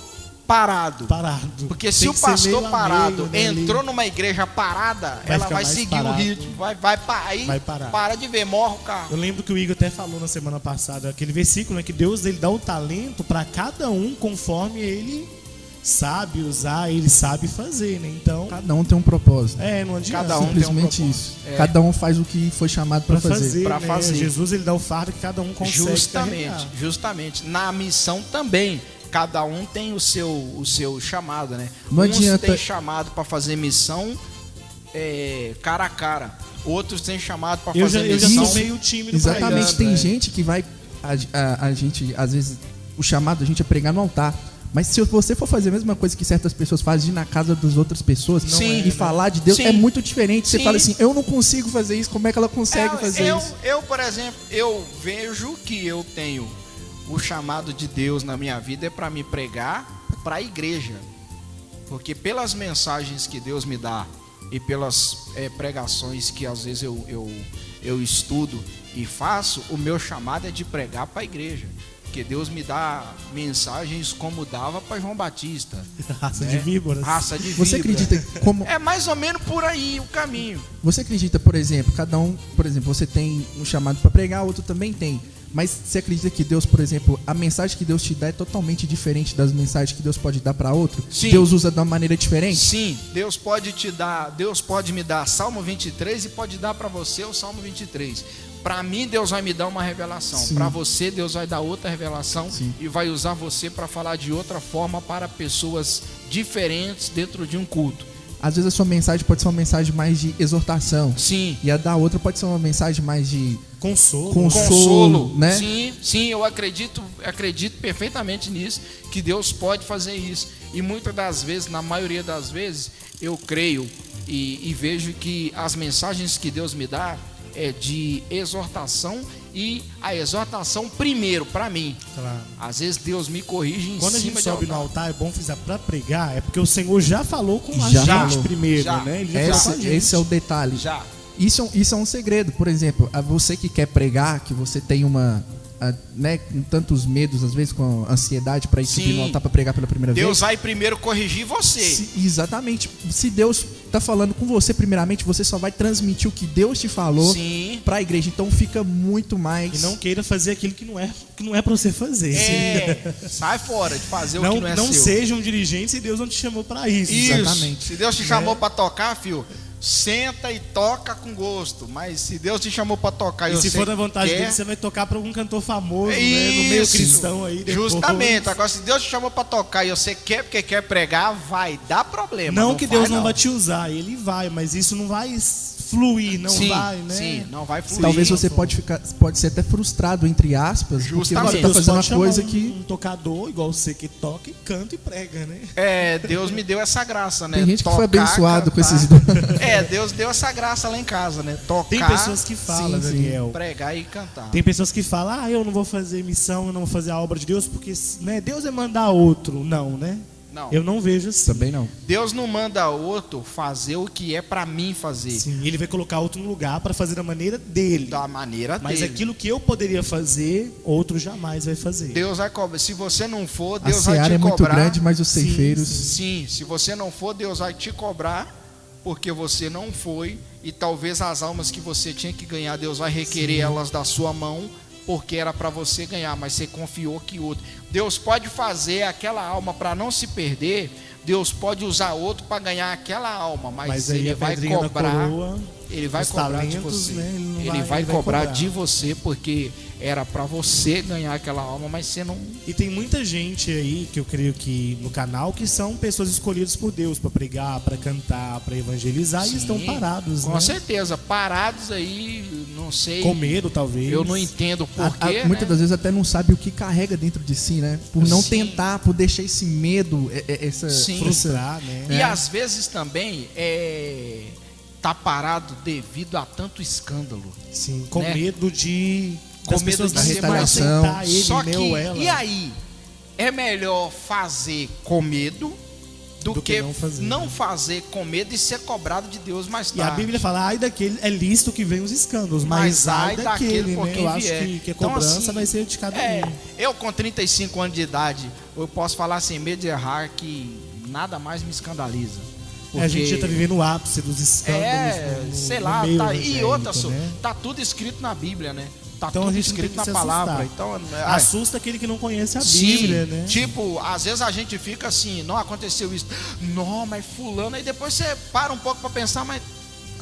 parado. parado. Porque Tem se o que ser pastor meio a parado meio, né, ali. entrou numa igreja parada, Vai ela ficar vai mais seguir parado. o ritmo. Aí Vai parar. para de ver, morre o carro. Eu lembro que o Igor até falou na semana passada, aquele versículo, né, que Deus ele dá o talento para cada um conforme ele sabe usar, ele sabe fazer, né? Então, Cada um tem um propósito. não adianta. Cada um Simplesmente tem um isso. propósito. É. Cada um faz o que foi chamado para fazer. Pra né? fazer. Jesus ele dá o fardo que cada um consegue carregar. Justamente. Na missão também, cada um tem o seu chamado, né? Não Uns adianta- têm chamado para fazer missão cara a cara. Outros têm chamado para Eu fazer já missão. sou meio tímido pra Exatamente, isso, tem né? gente que vai. A gente, às vezes, o chamado da gente é pregar no altar. Mas se você for fazer a mesma coisa que certas pessoas fazem, ir na casa das outras pessoas Sim. e falar de Deus, Sim. é muito diferente. Você Sim. fala assim, eu não consigo fazer isso, como é que ela consegue fazer isso? Eu, por exemplo, eu vejo que eu tenho o chamado de Deus na minha vida é para me pregar para a igreja. Porque pelas mensagens que Deus me dá e pelas pregações que às vezes eu estudo e faço, o meu chamado é de pregar para a igreja. Porque Deus me dá mensagens como dava para João Batista. Raça né? de víboras. Raça de Você víbora. acredita como. É mais ou menos por aí o caminho. Você acredita, por exemplo, cada um, por exemplo, você tem um chamado para pregar, outro também tem. Mas você acredita que Deus, por exemplo, a mensagem que Deus te dá é totalmente diferente das mensagens que Deus pode dar para outro? Sim. Deus usa de uma maneira diferente? Sim, Deus pode me dar Salmo 23 e pode dar para você o Salmo 23. Para mim, Deus vai me dar uma revelação. Sim. Para você, Deus vai dar outra revelação. Sim. E vai usar você para falar de outra forma para pessoas diferentes dentro de um culto. Às vezes a sua mensagem pode ser uma mensagem mais de exortação. Sim. E a da outra pode ser uma mensagem mais de Consolo. consolo, né? Sim, eu acredito perfeitamente nisso, que Deus pode fazer isso. E muitas das vezes, na maioria das vezes, eu creio e vejo que as mensagens que Deus me dá é de exortação, e a exortação primeiro para mim. Claro. Às vezes Deus me corrige em Quando a cima gente de sobe no altar. altar, é bom frisar para pregar, é porque o Senhor já falou com a Já gente falou. primeiro, Já. né? Ele já falou com a gente. Esse é o detalhe. Já. Isso é um segredo. Por exemplo, a você que quer pregar, que você tem né, com tantos medos, às vezes com ansiedade para ir subir Sim. no altar para pregar pela primeira Deus vez. vai primeiro corrigir você. Exatamente. Se Deus está falando com você primeiramente, você só vai transmitir o que Deus te falou Sim. para a igreja. Então fica muito mais. E não queira fazer aquilo que não é para você fazer. Sai fora de fazer o Não, que não é não seu. seja um dirigente se Deus não te chamou para isso. Isso. Exatamente. Se Deus te chamou para tocar, filho, senta e toca com gosto. Mas se Deus te chamou para tocar E se você for da vontade quer, dele, você vai tocar para algum cantor famoso, né? No Isso. meio cristão aí. Depois. Justamente. Agora, se Deus te chamou para tocar e você quer porque quer pregar, vai dar problema. Não que Deus vai, não vai te usar, ele vai, mas isso não vai fluir, não sim, vai, né? Sim, não vai fluir. Talvez você pode ser até frustrado, entre aspas, porque você Justamente. está Deus fazendo pode uma chamar coisa um, que um tocador igual você que toca e canta e prega, né? Deus me deu essa graça, né? tem gente que foi Tocar, abençoado com cantar. esses dons. Deus deu essa graça lá em casa, né? Tocar, Tem pessoas que falam, sim, sim. Daniel. pregar e cantar. Tem pessoas que falam, eu não vou fazer missão, eu não vou fazer a obra de Deus, porque né, Deus é mandar outro. Não, né? Não. Eu não vejo assim. Também não. Deus não manda outro fazer o que é para mim fazer. Sim, ele vai colocar outro no lugar para fazer da maneira dele. Da maneira Mas dele. aquilo que eu poderia fazer, outro jamais vai fazer. Deus vai cobrar. Se você não for, A Deus vai seara te é muito cobrar. grande, mas os Sim, ceifeiros. Sim, se você não for, Deus vai te cobrar porque você não foi, e talvez as almas que você tinha que ganhar, Deus vai requerer elas da sua mão, porque era para você ganhar, mas você confiou que outro. Deus pode fazer aquela alma para não se perder. Deus pode usar outro para ganhar aquela alma, mas aí ele a vai pedrinha da cobrar. coroa. ele vai os cobrar de talentos, você. né? Ele vai cobrar de você porque era para você ganhar aquela alma, mas você não. E tem muita gente aí que eu creio que no canal que são pessoas escolhidas por Deus para pregar, para cantar, para evangelizar Sim, e estão parados, com né? certeza, parados aí, não sei. Com medo, talvez. Eu não entendo porquê. Muitas das vezes até não sabe o que carrega dentro de si, né? Por não Sim. tentar, por deixar esse medo, essa Sim. Frustrar, né? E às vezes também tá parado devido a tanto escândalo. Sim, com né? medo de Com das medo pessoas de não ser retaliação. aceitar ele, Só né, que, ou ela. e aí? É melhor fazer com medo do que não fazer com medo e ser cobrado de Deus mais E tarde. a Bíblia fala, ai daquele, é lícito que vem os escândalos, mas ai daquele, por né? quem Eu acho vier. que a Então, cobrança assim, vai ser de cada um. Eu com 35 anos de idade, eu posso falar sem medo de errar que nada mais me escandaliza. A gente já tá vivendo o ápice dos escândalos. no sei lá, meio tá, e evangélico, outra, né? tá tudo escrito na Bíblia, né? Tá Então a tudo gente não escrito tem que na se palavra. assustar. Então, Assusta aquele que não conhece a sim, Bíblia, né? tipo, às vezes a gente fica assim, não aconteceu isso, não, mas fulano, aí depois você para um pouco pra pensar, mas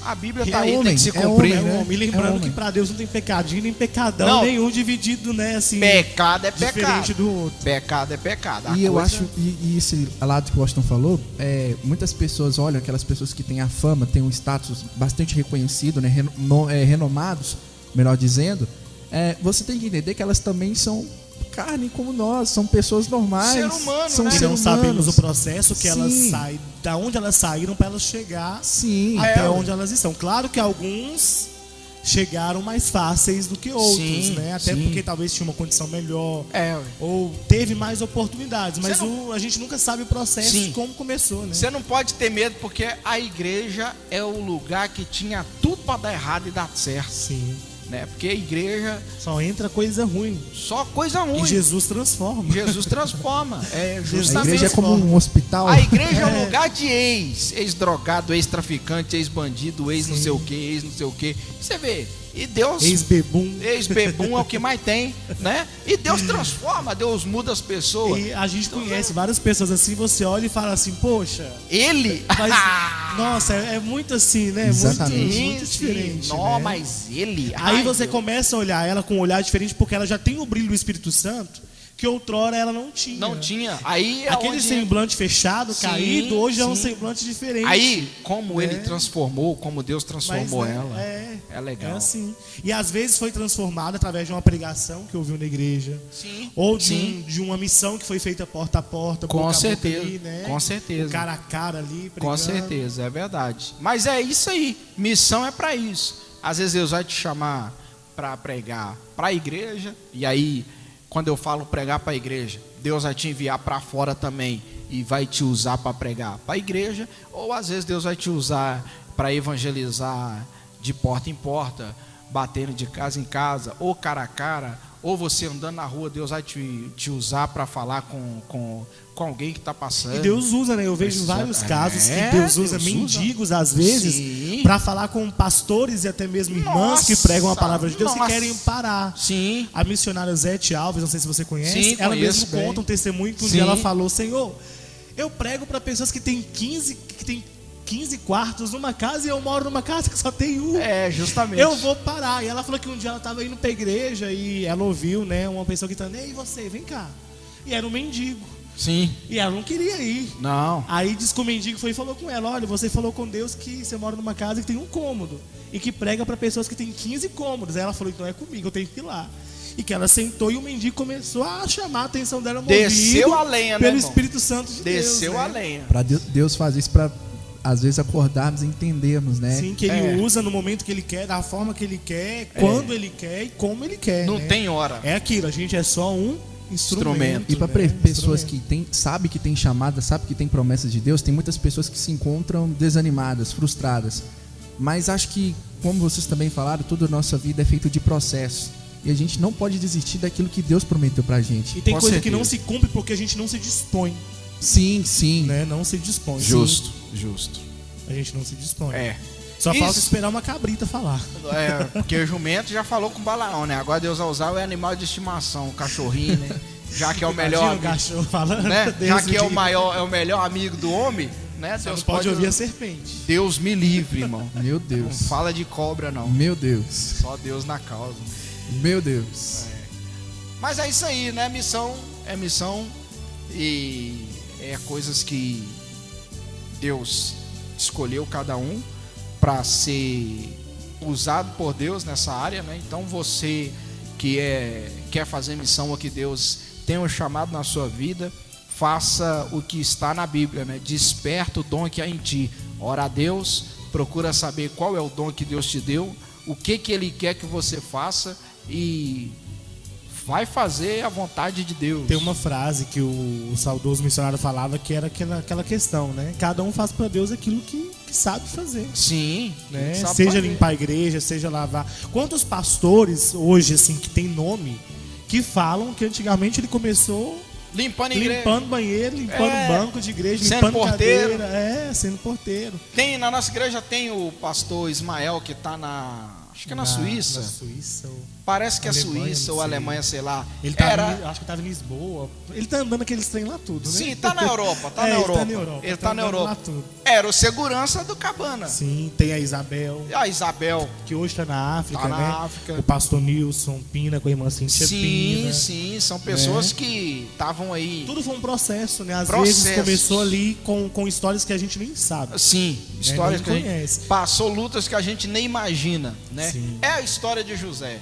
a Bíblia tá aí, tem que se cumprir. É né? homem. E lembrando homem. que pra Deus não tem pecadinho nem pecadão Não. nenhum dividido, né? Assim, Pecado é pecado. diferente do outro. Pecado é pecado. A E eu coisa- acho, e esse lado que o Washington falou, muitas pessoas olham, aquelas pessoas que têm a fama, têm um status bastante reconhecido, né, renomados, melhor dizendo, você tem que entender que elas também são carne como nós, são pessoas normais. Ser humano, são né? E ser não sabemos o humanos. processo que elas Sim. saem, da onde elas saíram para elas chegar Sim. até onde elas estão. Claro que alguns chegaram mais fáceis do que outros, Sim, né? Até sim. porque talvez tinha uma condição melhor Ué. ou teve mais oportunidades, mas Você a gente nunca sabe o processo Sim. de como começou, né? Você não pode ter medo porque a igreja é o lugar que tinha tudo pra dar errado e dar certo, Sim. né? Porque a igreja Só entra coisa ruim só coisa ruim. e Jesus transforma. Jesus transforma. É A justamente. igreja é como um hospital. A igreja é um lugar de ex-drogado, ex-traficante, ex-bandido, ex-não sei o que, ex-não sei o que. Você vê, e Deus, Ex-bebum. ex-bebum é o que mais tem, né? E Deus transforma, Deus muda as pessoas. E a gente conhece várias pessoas assim, você olha e fala assim, poxa, Ele. mas, nossa, é muito assim, né? Exatamente. Muito diferente. Não, né? mas ele. Aí ai, você Deus. começa a olhar ela com um olhar diferente porque ela já tem o brilho do Espírito Santo que outrora ela não tinha. Não tinha. Aí é Aquele onde- semblante fechado, Sim, caído, hoje é um sim. semblante diferente. Aí, como né? ele transformou, como Deus Mas, transformou né, ela. É legal. É assim. E às vezes foi transformada através de uma pregação que ouviu na igreja. Sim. Ou Sim. de uma missão que foi feita porta a porta, Com boca a boca certeza, ali, né? com certeza. Cara a cara ali, pregando. Com certeza, é verdade. Mas é isso aí. Missão é para isso. Às vezes Deus vai te chamar para pregar para a igreja. E aí, quando eu falo pregar para a igreja, Deus vai te enviar para fora também e vai te usar para pregar para a igreja. Ou às vezes Deus vai te usar para evangelizar de porta em porta, batendo de casa em casa, ou cara a cara, ou você andando na rua, Deus vai te usar para falar com alguém que está passando. E Deus usa, né? Eu vejo Precisa- vários casos É, que Deus usa Deus usa. mendigos, às vezes, Sim. para falar com pastores e até mesmo irmãs que Nossa, pregam a palavra de Deus nossa. e querem parar. Sim. A missionária Zete Alves, não sei se você conhece, Sim, ela conheço mesma bem. conta um testemunho que um Sim. dia ela falou: Senhor, eu prego para pessoas que têm 15 quartos numa casa e eu moro numa casa que só tem um. É, justamente. Eu vou parar. E ela falou que um dia ela estava indo pra igreja e ela ouviu, né, uma pessoa gritando: Ei, você, vem cá. E era um mendigo. Sim. E ela não queria ir. Não. Aí disse que o mendigo foi e falou com ela: olha, você falou com Deus que você mora numa casa que tem um cômodo e que prega para pessoas que tem 15 cômodos. Aí ela falou: então é comigo, eu tenho que ir lá. E que ela sentou e o mendigo começou a chamar a atenção dela, movido Desceu a lenha, né, pelo irmão? Espírito Santo de Desceu Deus. a né? lenha. Para Deus fazer isso para às vezes acordarmos e entendermos, né? Sim, que ele usa no momento que ele quer, da forma que ele quer, quando ele quer e como ele quer. Não né? tem hora. É aquilo, a gente é só um instrumento. E para né? pessoas Instrumento. que sabe que tem chamada, sabe que tem promessas de Deus, tem muitas pessoas que se encontram desanimadas, frustradas. Mas acho que, como vocês também falaram, toda a nossa vida é feita de processos. E a gente não pode desistir daquilo que Deus prometeu pra gente. E tem Com coisa certeza. que não se cumpre porque a gente não se dispõe, Sim, sim. né? Não se dispõe. Justo. A gente não se dispõe. É. Só Isso. falta esperar uma cabrita falar. É, porque o jumento já falou com o Balaão, né? Agora Deus vai usar o animal de estimação, o cachorrinho, né? Já que é o melhor Imagina o amigo, cachorro falando. né? Já Deus que é o diga. maior, é o melhor amigo do homem, né? Só Deus não pode ouvir a serpente. Deus me livre, irmão. Meu Não Deus. fala de cobra, não. Meu Deus. Só Deus na causa. Meu Deus. Mas é isso aí, né? Missão é missão e é coisas que Deus escolheu cada um para ser usado por Deus nessa área, né? Então você que quer fazer missão ou que Deus tem um chamado na sua vida, faça o que está na Bíblia, né? Desperta o dom que há em ti. Ora a Deus, procura saber qual é o dom que Deus te deu, o que Ele quer que você faça e vai fazer a vontade de Deus. Tem uma frase que o saudoso missionário falava que era aquela questão, né? Cada um faz para Deus aquilo que sabe fazer. Sim, Né? sabe Seja fazer. limpar a igreja, seja lavar. Quantos pastores hoje, assim, que tem nome, que falam que antigamente ele começou Limpando a igreja. limpando banheiro, limpando banco de igreja, Sendo limpando porteiro. cadeira. Sendo porteiro. Na nossa igreja tem o pastor Ismael que está acho que é na Suíça. Na Suíça. Parece que é Alemanha, Suíça não ou sei. Alemanha, sei lá. Ele acho que estava em Lisboa. Ele tá andando aqueles trem lá tudo, né? Sim, tá na Europa, tá na Ele Europa. tá na Europa. Ele tá na andando Europa. lá tudo. Era o segurança do Cabana. Sim, tem a Isabel, A Isabel. que hoje está na África, Tá na né? África. O pastor Nilson Pina com a irmã Cíntia Pina. Sim, são pessoas que estavam aí. Tudo foi um processo, né? Às Processo. vezes começou ali com histórias que a gente nem sabe. Sim, histórias nem que a gente conhece. passou, lutas que a gente nem imagina, né? Sim. É a história de José.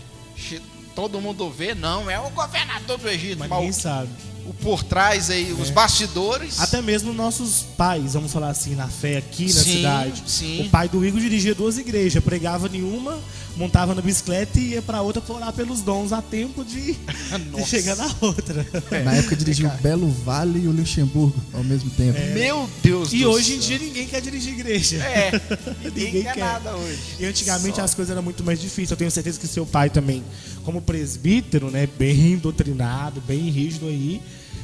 Todo mundo vê, não, é o governador do Egito, Mas mas ninguém sabe. o por trás aí, os bastidores. Até mesmo nossos pais, vamos falar assim, na fé aqui na Sim, cidade. sim. O pai do Igor dirigia 2 igrejas, pregava em uma, montava na bicicleta e ia pra outra pra orar pelos dons a tempo de Nossa. chegar na outra. Na época dirigiu o Belo Vale e o Luxemburgo ao mesmo tempo. Meu Deus E do hoje em céu. dia ninguém quer dirigir igreja. É, ninguém Ninguém quer quer. nada hoje. E antigamente Só. as coisas eram muito mais difíceis. Eu tenho certeza que seu pai também, como presbítero, né, bem doutrinado, bem rígido aí,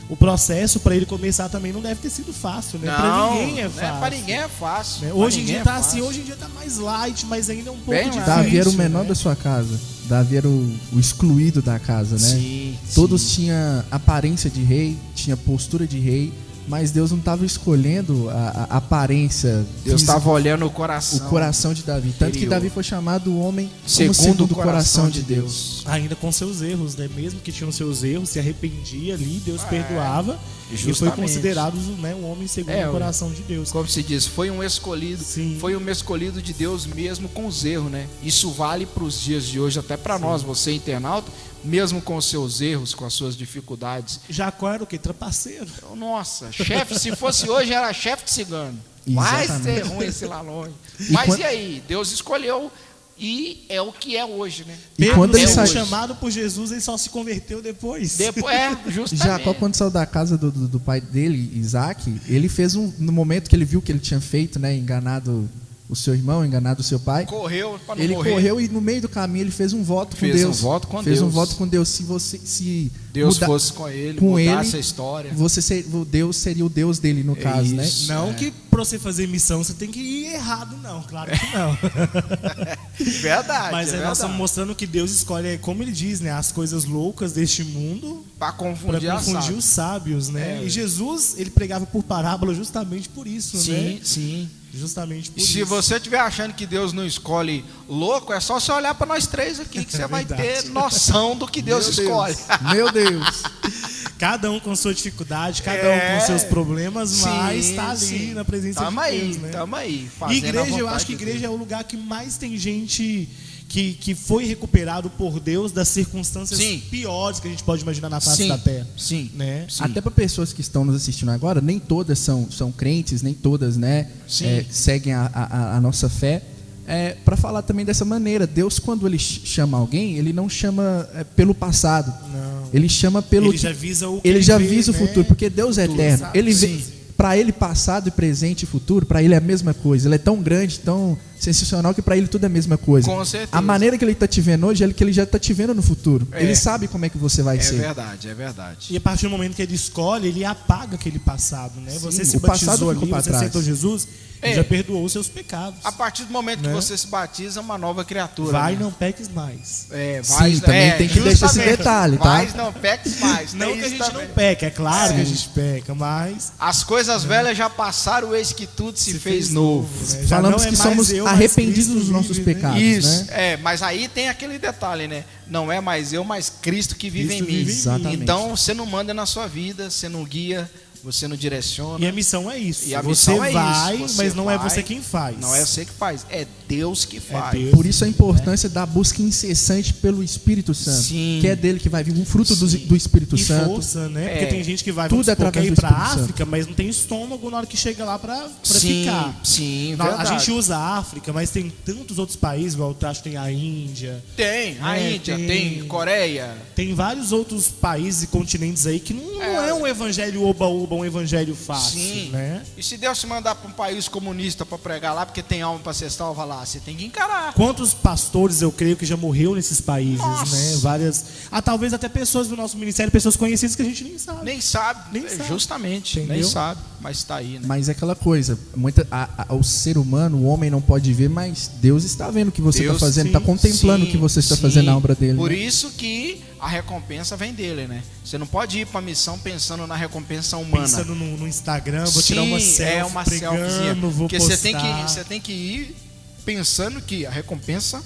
o processo para ele começar também não deve ter sido fácil, né? Para ninguém é fácil. Pra ninguém é fácil. Né? Pra Hoje em ninguém dia é tá fácil. assim, hoje em dia tá mais light, mas ainda é um pouco Bem difícil. Davi era o menor né? da sua casa. Davi era o excluído da casa, né? Sim, Todos sim. tinham aparência de rei, tinha postura de rei, mas Deus não estava escolhendo a aparência. Deus física, estava olhando o o coração. coração de Davi. Tanto que interior. Davi foi chamado o homem como Segundo o coração de Deus. Ainda com seus erros, né? Mesmo que tinham seus erros, se arrependia ali, Deus perdoava. E foi justamente. considerado, né, um homem segundo o coração de Deus. Como se diz, foi um escolhido. Sim. Foi um escolhido de Deus mesmo com os erros, né? Isso vale para os dias de hoje, até para nós, você internauta, mesmo com os seus erros, com as suas dificuldades. Jacó era o quê? Trapaceiro. Nossa, chefe, se fosse hoje, era chefe de cigano. Vai ser Exatamente. ruim esse lá longe. E Mas quando- e aí? Deus escolheu e é o que é hoje, né? E Pedro, quando ele sendo saiu- chamado por Jesus, ele só se converteu depois. Depois, justamente. Jacó, quando saiu da casa do pai dele, Isaac, ele fez no momento que ele viu que ele tinha feito, né, enganado o seu irmão, enganado o seu pai, Correu para não ele morrer. correu e no meio do caminho ele fez um voto com Fez Deus. um voto com fez um Deus. voto com Deus. Se Deus muda- fosse com ele, com mudasse ele, a história. Deus seria o Deus dele no caso, né? isso. Não que pra você fazer missão você tem que ir errado, não. Claro que não. Verdade. Mas é aí nós estamos verdade. mostrando que Deus escolhe, como ele diz, né, as coisas loucas deste mundo Pra para confundir a confundir sábia. os sábios, né? É. E Jesus, ele pregava por parábola justamente por isso, Sim, né? sim. Justamente por E se isso. você estiver achando que Deus não escolhe louco, é só você olhar para nós três aqui que você vai ter verdade. noção do que Deus escolhe. Meu Deus. Cada um com sua dificuldade, cada um com seus problemas, mas está ali sim. na presença Tamo de aí, Deus, né? tamo aí. E fazendo a igreja, eu vontade acho que de igreja Deus. é o lugar que mais tem gente que foi recuperado por Deus das circunstâncias Sim. piores que a gente pode imaginar na face Sim, da terra. sim. Né? Sim. Até para pessoas que estão nos assistindo agora, nem todas são crentes, nem todas, né, Sim. seguem a nossa fé. Para falar também dessa maneira, Deus, quando ele chama alguém, ele não chama pelo passado. Não. Ele chama pelo Ele já visa o que ele já vê, visa o né? futuro, porque Deus é Futuro, eterno. sabe? Ele Sim. para ele passado e presente e futuro, para ele é a mesma coisa. Ele é tão grande, tão sensacional que para ele tudo é a mesma coisa. Com certeza. A maneira que ele está te vendo hoje é que ele já está te vendo no futuro. É. Ele sabe como é que você vai É ser. verdade, é verdade. E a partir do momento que ele escolhe, ele apaga aquele passado, né? Sim, Você se o passado batizou ficou ali, pra você trás. aceitou Jesus, ele É. já perdoou os seus pecados. A partir do momento que Né? você se batiza, é uma nova criatura. Vai, né? não peques mais. Sim, também tem que deixar esse justamente. detalhe, tá? Mas não peques mais. Não tem que a isso gente também. não peca, é claro Sim. que a gente peca, mas As coisas velhas já passaram, eis que tudo se fez novo. né? Já Falamos não é que mais somos eu, mas arrependidos Cristo dos nossos vive, né? pecados. Isso, né? mas aí tem aquele detalhe, né? Não é mais eu, mas Cristo que vive Cristo em mim. vive em mim. Exatamente. Então você não manda na sua vida, você não guia, você não direciona. E a missão é isso. E a Você missão é isso, vai, você mas não é vai, você quem faz. Não é você que faz, é Deus que faz. Deus. Por isso a importância da busca incessante pelo Espírito Santo. Sim. Que é dele que vai vir um fruto do Sim. Espírito E Santo. força, né? É. Porque tem gente que vai Tudo vamos supor, através quer ir do pra Espírito Santo. África, mas não tem estômago na hora que chega lá pra Sim, ficar. sim, A verdade. gente usa a África, mas tem tantos outros países, igual eu acho que tem a Índia, Tem, a É, Índia, tem- tem Coreia. tem vários outros países e continentes aí que não é um evangelho oba-oba, um evangelho fácil, Sim. né? E se Deus te mandar para um país comunista para pregar lá, porque tem alma para ser salva lá, você tem que encarar. Quantos pastores eu creio que já morreu nesses países, Nossa. né? Várias, talvez até pessoas do nosso ministério, pessoas conhecidas que a gente nem sabe. Nem sabe, Nem sabe. justamente, nem Entendeu? sabe, mas está aí, né? Mas é aquela coisa, o ser humano, o homem não pode ver, mas Deus está vendo o que você está Deus, fazendo, sim, está contemplando o que você está sim. fazendo na obra dele. Por né? isso que a recompensa vem dele, né? Você não pode ir para a missão pensando na recompensa humana. Pensando no Instagram, vou tirar uma Sim, selfie, é uma pregando, selfiezinha. vou Porque postar. você tem que ir pensando que a recompensa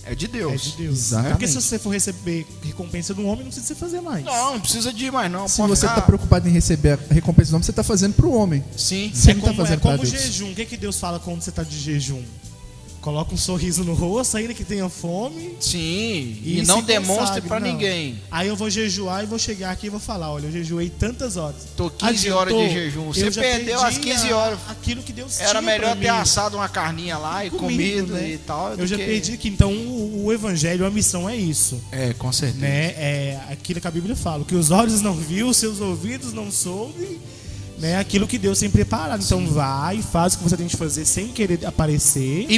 é de Deus. É de Deus. Exatamente. Porque se você for receber recompensa do homem, não precisa você fazer mais. Não precisa de ir mais não. Se pode você ficar- está preocupado em receber a recompensa do homem, você está fazendo para o homem. Sim. Você É não tá como, fazendo pra como Deus. jejum. O que, que Deus fala quando você está de jejum? Coloca um sorriso no rosto, ainda que tenha fome. Sim, E e não se demonstre consagre, para não. ninguém. Aí eu vou jejuar e vou chegar aqui e vou falar, olha, eu jejuei tantas horas. Tô 15 horas de jejum. Você Eu já perdeu perdi as 15 horas. Aquilo que Deus tinha Era melhor pra ter mim. assado uma carninha lá e comido né? e tal. Eu do já que- perdi aqui. Então o evangelho, a missão é isso. É, com certeza. Né? É aquilo que a Bíblia fala, o que os olhos não viu, os seus ouvidos não soube, né? Aquilo que Deus tem preparado. Então vai, faz o que você tem que fazer sem querer aparecer. E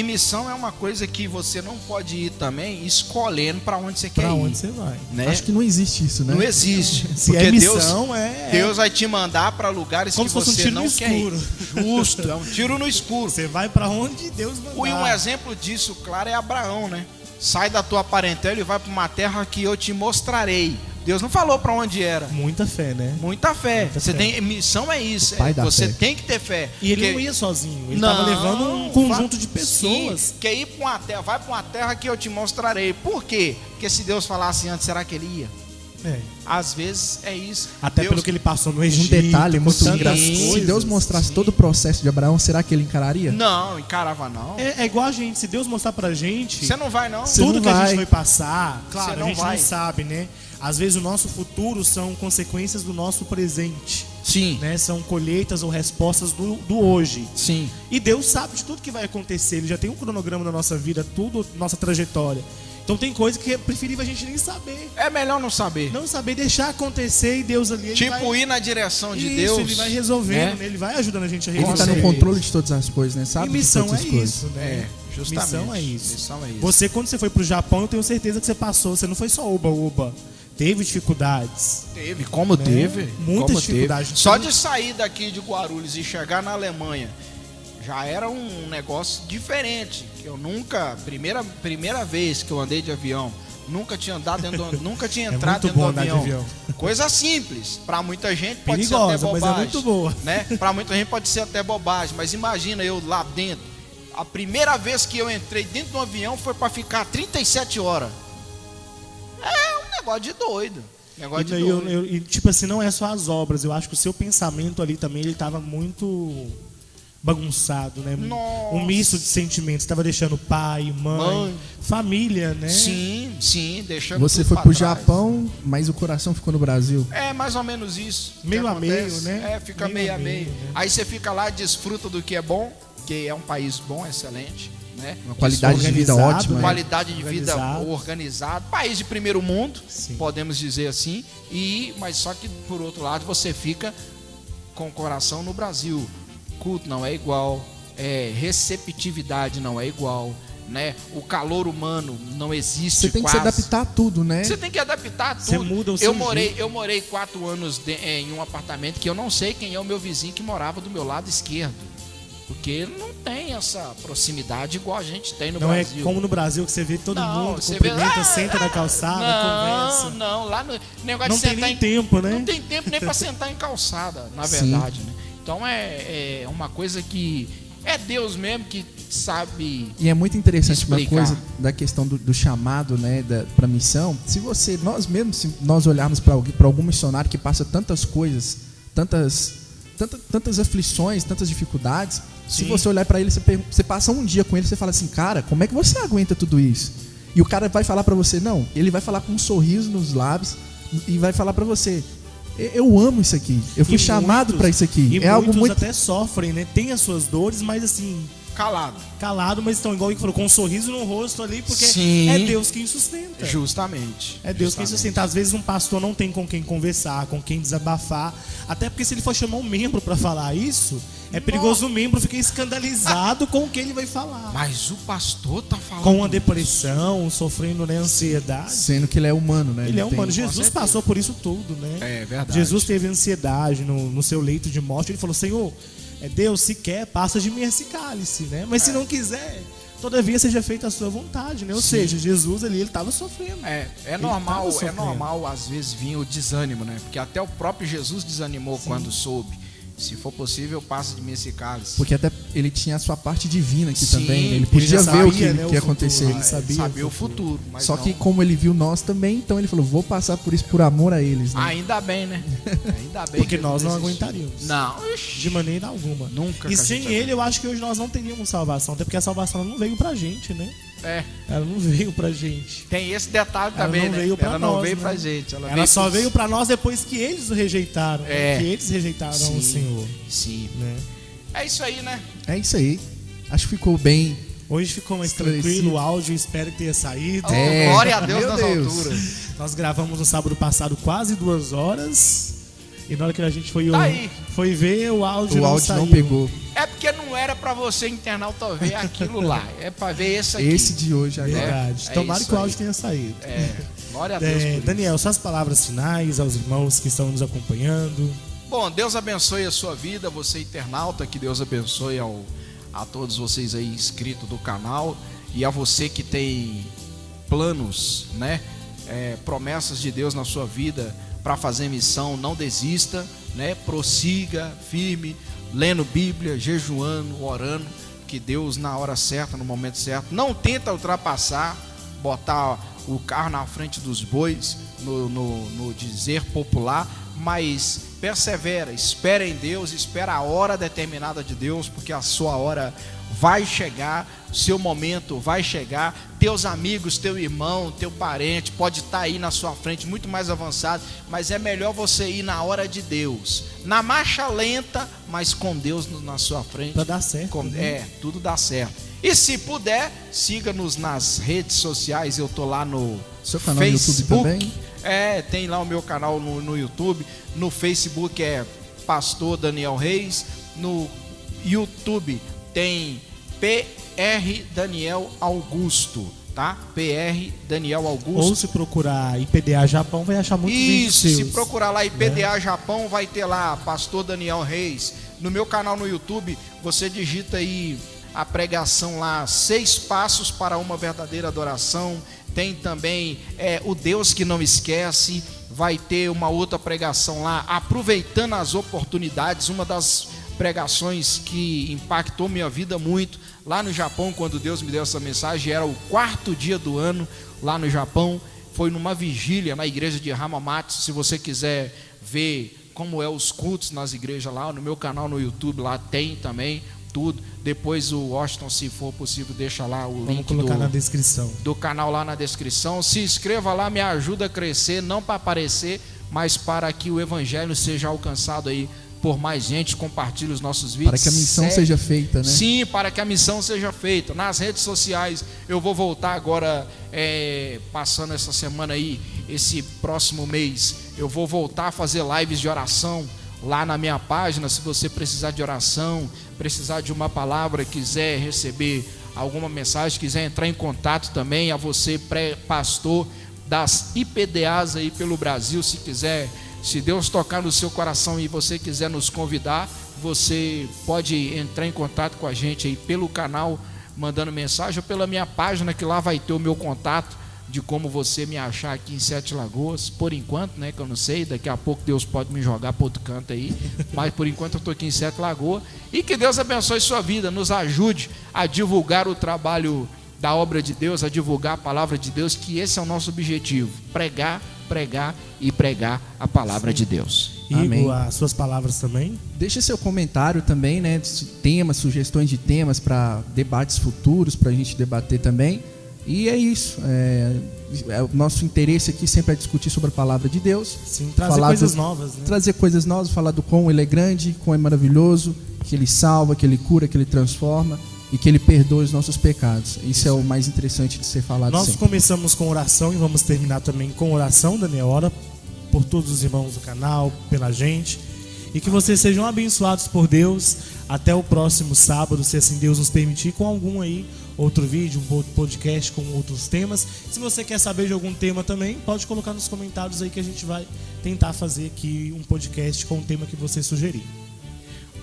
missão é uma coisa que você não pode ir também escolhendo para onde você quer Pra ir. onde você vai? Né? Acho que não existe isso, né? Não existe. Se Porque é missão, Deus vai te mandar para lugares Como que se fosse um você tiro não no quer ir. escuro. Justo, é um tiro no escuro. Você vai pra onde Deus mandar. E um exemplo disso, claro, é Abraão, né? Sai da tua parentela e vai para uma terra que eu te mostrarei. Deus não falou para onde era. Muita fé, né? Muita fé. Muita Você fé. tem missão é isso. pai da Você fé. tem que ter fé. E ele Porque- não ia sozinho, ele Não, estava levando um conjunto de Sim, pessoas. quer ir para uma terra, vai para uma terra que eu te mostrarei. Por quê? Porque se Deus falasse antes, será que ele ia? É. Às vezes é isso. Até Deus, pelo que ele passou no Um Egito. detalhe com muito tantas engraçado. Se coisas. Deus mostrasse todo o processo de Abraão, será que ele encararia? Não, encarava não. É igual a gente, se Deus mostrar pra gente Você não vai não. Você tudo não que a vai. gente vai passar, claro, Você a não gente vai. não sabe, né? Às vezes o nosso futuro são consequências do nosso presente, Sim, né? São colheitas ou respostas do hoje. sim. E Deus sabe de tudo que vai acontecer, Ele já tem um cronograma da nossa vida, tudo, nossa trajetória. Então tem coisa que é preferível a gente nem saber. É melhor não saber. Não saber, deixar acontecer e Deus ali, Ele Tipo, vai... ir na direção de Isso, Deus. Ele vai resolvendo, né? né? Ele vai ajudando a gente a Ele resolver. está no certeza. controle de todas as coisas, né? Sabe E de missão todas é as coisas. isso, né? É, justamente. Missão é isso. Missão é isso. Você, quando você foi pro Japão, eu tenho certeza que você passou. Você não foi só oba-oba. Teve dificuldades. Teve, como Né? teve. Muita como dificuldade. teve. Só de sair daqui de Guarulhos e chegar na Alemanha já era um negócio diferente. Que eu nunca, primeira vez que eu andei de avião, nunca tinha andado dentro do, nunca tinha É entrado muito dentro do bom andar de avião. avião. Coisa simples. Para muita gente pode Perigosa, ser até mas bobagem. é muito boa. Né? Para muita gente pode ser até bobagem, mas imagina eu lá dentro. A primeira vez que eu entrei dentro de um avião foi para ficar 37 horas. É um negócio de doido. Negócio de doido. E, tipo assim, não é só as obras. Eu acho que o seu pensamento ali também, ele tava muito bagunçado, né? Nossa. Um misto de sentimentos. Tava deixando pai, mãe, família, né? Sim, deixando Você tudo foi pra pro trás. Japão, mas o coração ficou no Brasil. É mais ou menos isso. que Meio a acontece. meio, né? É, fica meio a meio. Aí você fica lá, desfruta do que é bom, que é um país bom, excelente, né? Uma qualidade de vida Organizado, ótima. né? né? Qualidade de vida Organizado. organizado, país de primeiro mundo, Sim. podemos dizer assim. Mas só que por outro lado você fica com o coração no Brasil. Culto não é igual, receptividade não é igual, né? O calor humano não existe. Você tem que se adaptar a tudo, né? Você tem que adaptar a tudo. Você muda o seu jeito. Eu morei 4 anos em um apartamento que eu não sei quem é o meu vizinho que morava do meu lado esquerdo. Porque não tem essa proximidade igual a gente tem no Brasil. Não é como no Brasil que você vê todo mundo você cumprimenta, senta na calçada, conversa. Não, lá no negócio Não de tem sentar nem tempo, né? Não tem tempo nem para sentar em calçada, na verdade, né? Então é uma coisa que é Deus mesmo que sabe. E é muito interessante explicar. uma coisa da questão do chamado, né, para missão. Se nós mesmos, se nós olharmos para algum missionário que passa tantas coisas, tantas aflições, tantas dificuldades, se você olhar para ele, você passa um dia com ele, você fala assim, cara, como é que você aguenta tudo isso? E o cara vai falar para você, não, ele vai falar com um sorriso nos lábios e vai falar para você, eu amo isso aqui, eu fui chamado para isso aqui. E é algo muitos muito... até sofrem, né? Tem as suas dores, mas assim... Calado, mas estão igual que falou, com um sorriso no rosto ali, porque é Deus quem sustenta. Justamente. É Deus quem sustenta. Às vezes um pastor não tem com quem conversar, com quem desabafar. Até porque se ele for chamar um membro para falar isso, é perigoso o membro ficar escandalizado com o que ele vai falar. Mas o pastor tá falando com uma depressão, sofrendo, né, ansiedade. Sendo que ele é humano, né? Ele é humano. Jesus passou por isso tudo, né? É verdade. Jesus teve ansiedade no seu leito de morte. Ele falou, Senhor, Deus, se quer, passa de mim esse cálice, né? Mas se não quiser, todavia seja feita a sua vontade, né? Ou seja, Jesus ali, ele estava sofrendo. É normal às vezes vir o desânimo, né? Porque até o próprio Jesus desanimou quando soube. Se for possível, passa de mim esse cálice. Porque até ele tinha a sua parte divina aqui Sim, também. Ele podia ver o que ia acontecer. Ele sabia o futuro. Mas só que como ele viu nós também, então ele falou, vou passar por isso por amor a eles. Né? Ainda bem, né? Ainda bem. Porque nós não aguentaríamos. Não. De maneira alguma. Nunca. E sem ele, eu acho que hoje nós não teríamos salvação. Até porque a salvação não veio pra gente, né? Ela não veio pra gente. Tem esse detalhe também, ela não veio pra ela nós, não veio né? pra gente. Ela só veio pra nós depois que eles o rejeitaram. Que eles rejeitaram o Senhor. Sim. Né? É isso aí, né? É isso aí. Acho que ficou bem. Hoje ficou mais tranquilo o áudio, espero que tenha saído. Glória a Deus Meu nas Deus. alturas. Nós gravamos no sábado passado quase 2 horas. E na hora que a gente foi ver, o áudio não saiu. Não pegou. É porque não era pra você, internauta, ver aquilo lá. É pra ver esse aqui. Esse de hoje agora. Verdade. Tomara que o áudio tenha saído. Glória a Deus por isso. Daniel, suas palavras finais aos irmãos que estão nos acompanhando. Bom, Deus abençoe a sua vida, você internauta, que Deus abençoe a todos vocês aí inscritos do canal e a você que tem planos, né? Promessas de Deus na sua vida para fazer missão, não desista, né? Prossiga firme, lendo Bíblia, jejuando, orando, que Deus na hora certa, no momento certo, não tenta ultrapassar, botar o carro na frente dos bois, no dizer popular, mas persevera, espera em Deus, espera a hora determinada de Deus, porque a sua hora vai chegar, seu momento vai chegar, teus amigos, teu irmão, teu parente pode estar aí na sua frente, muito mais avançado, mas é melhor você ir na hora de Deus, na marcha lenta, mas com Deus na sua frente. Pra dar certo. Tudo dá certo. E se puder, siga-nos nas redes sociais, eu tô lá no Seu canal Facebook. No YouTube também? Tem lá o meu canal no YouTube, no Facebook é Pastor Daniel Reis, no YouTube tem PR Daniel Augusto, tá? PR Daniel Augusto. Ou se procurar IPDA Japão, vai achar muito vídeos seus. Se procurar lá IPDA Japão, vai ter lá Pastor Daniel Reis. No meu canal no YouTube, você digita aí a pregação lá, 6 passos para uma verdadeira adoração. Tem também o Deus que não esquece. Vai ter uma outra pregação lá, aproveitando as oportunidades. Uma das pregações que impactou minha vida muito lá no Japão, quando Deus me deu essa mensagem, era o 4º dia do ano lá no Japão. Foi numa vigília na igreja de Hamamatsu. Se você quiser ver como é os cultos nas igrejas lá, no meu canal no YouTube lá tem também tudo. Depois o Washington, se for possível, deixa lá o link colocar na descrição do canal lá na descrição. Se inscreva lá, me ajuda a crescer, não para aparecer, mas para que o evangelho seja alcançado aí por mais gente. Compartilhe os nossos vídeos. Para que a missão seja feita, né? Sim, para que a missão seja feita. Nas redes sociais, eu vou voltar agora, passando essa semana aí, esse próximo mês, eu vou voltar a fazer lives de oração, lá na minha página. Se você precisar de oração, precisar de uma palavra, quiser receber alguma mensagem, quiser entrar em contato também, a você pré-pastor das IPDAs aí pelo Brasil, se quiser, se Deus tocar no seu coração e você quiser nos convidar, você pode entrar em contato com a gente aí pelo canal, mandando mensagem, ou pela minha página, que lá vai ter o meu contato de como você me achar aqui em Sete Lagoas, por enquanto, né, que eu não sei, daqui a pouco Deus pode me jogar para outro canto aí, mas por enquanto eu estou aqui em Sete Lagoas, e que Deus abençoe sua vida, nos ajude a divulgar o trabalho da obra de Deus, a divulgar a palavra de Deus, que esse é o nosso objetivo, pregar e pregar a palavra de Deus. Amém. Igor, as suas palavras também. Deixe seu comentário também, né? Temas, sugestões de temas para debates futuros, para a gente debater também. E é isso. O nosso interesse aqui sempre é discutir sobre a palavra de Deus. Sim, trazer coisas novas, né? Trazer coisas novas, falar do quão Ele é grande, quão é maravilhoso, que Ele salva, que Ele cura, que Ele transforma e que Ele perdoa os nossos pecados. Isso é o mais interessante de ser falado. Nós sempre começamos com oração e vamos terminar também com oração, Daniel. Ora por todos os irmãos do canal, pela gente, e que vocês sejam abençoados por Deus. Até o próximo sábado, se assim Deus nos permitir, com algum aí outro vídeo, um outro podcast com outros temas. Se você quer saber de algum tema também, pode colocar nos comentários aí, que a gente vai tentar fazer aqui um podcast com o tema que você sugerir.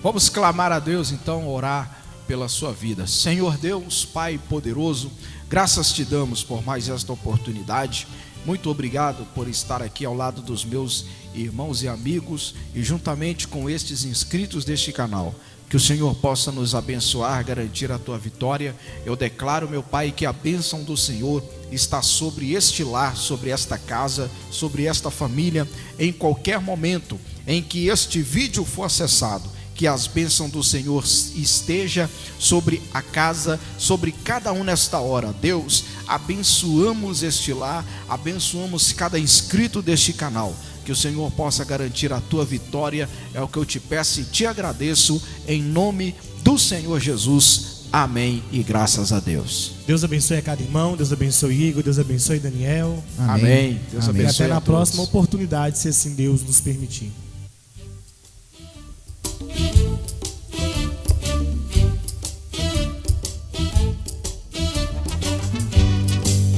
Vamos clamar a Deus então, orar pela sua vida. Senhor Deus, Pai poderoso, graças te damos por mais esta oportunidade. Muito obrigado por estar aqui ao lado dos meus irmãos e amigos e juntamente com estes inscritos deste canal. Que o Senhor possa nos abençoar, garantir a tua vitória. Eu declaro, meu Pai, que a bênção do Senhor está sobre este lar, sobre esta casa, sobre esta família. Em qualquer momento em que este vídeo for acessado, que as bênçãos do Senhor esteja sobre a casa, sobre cada um nesta hora. Deus, abençoamos este lar, abençoamos cada inscrito deste canal. Que o Senhor possa garantir a tua vitória, é o que eu te peço e te agradeço, em nome do Senhor Jesus. Amém e graças a Deus. Deus abençoe a cada irmão, Deus abençoe Igor, Deus abençoe Daniel. Amém. Deus Amém. abençoe E até a na todos. próxima oportunidade, se assim Deus nos permitir.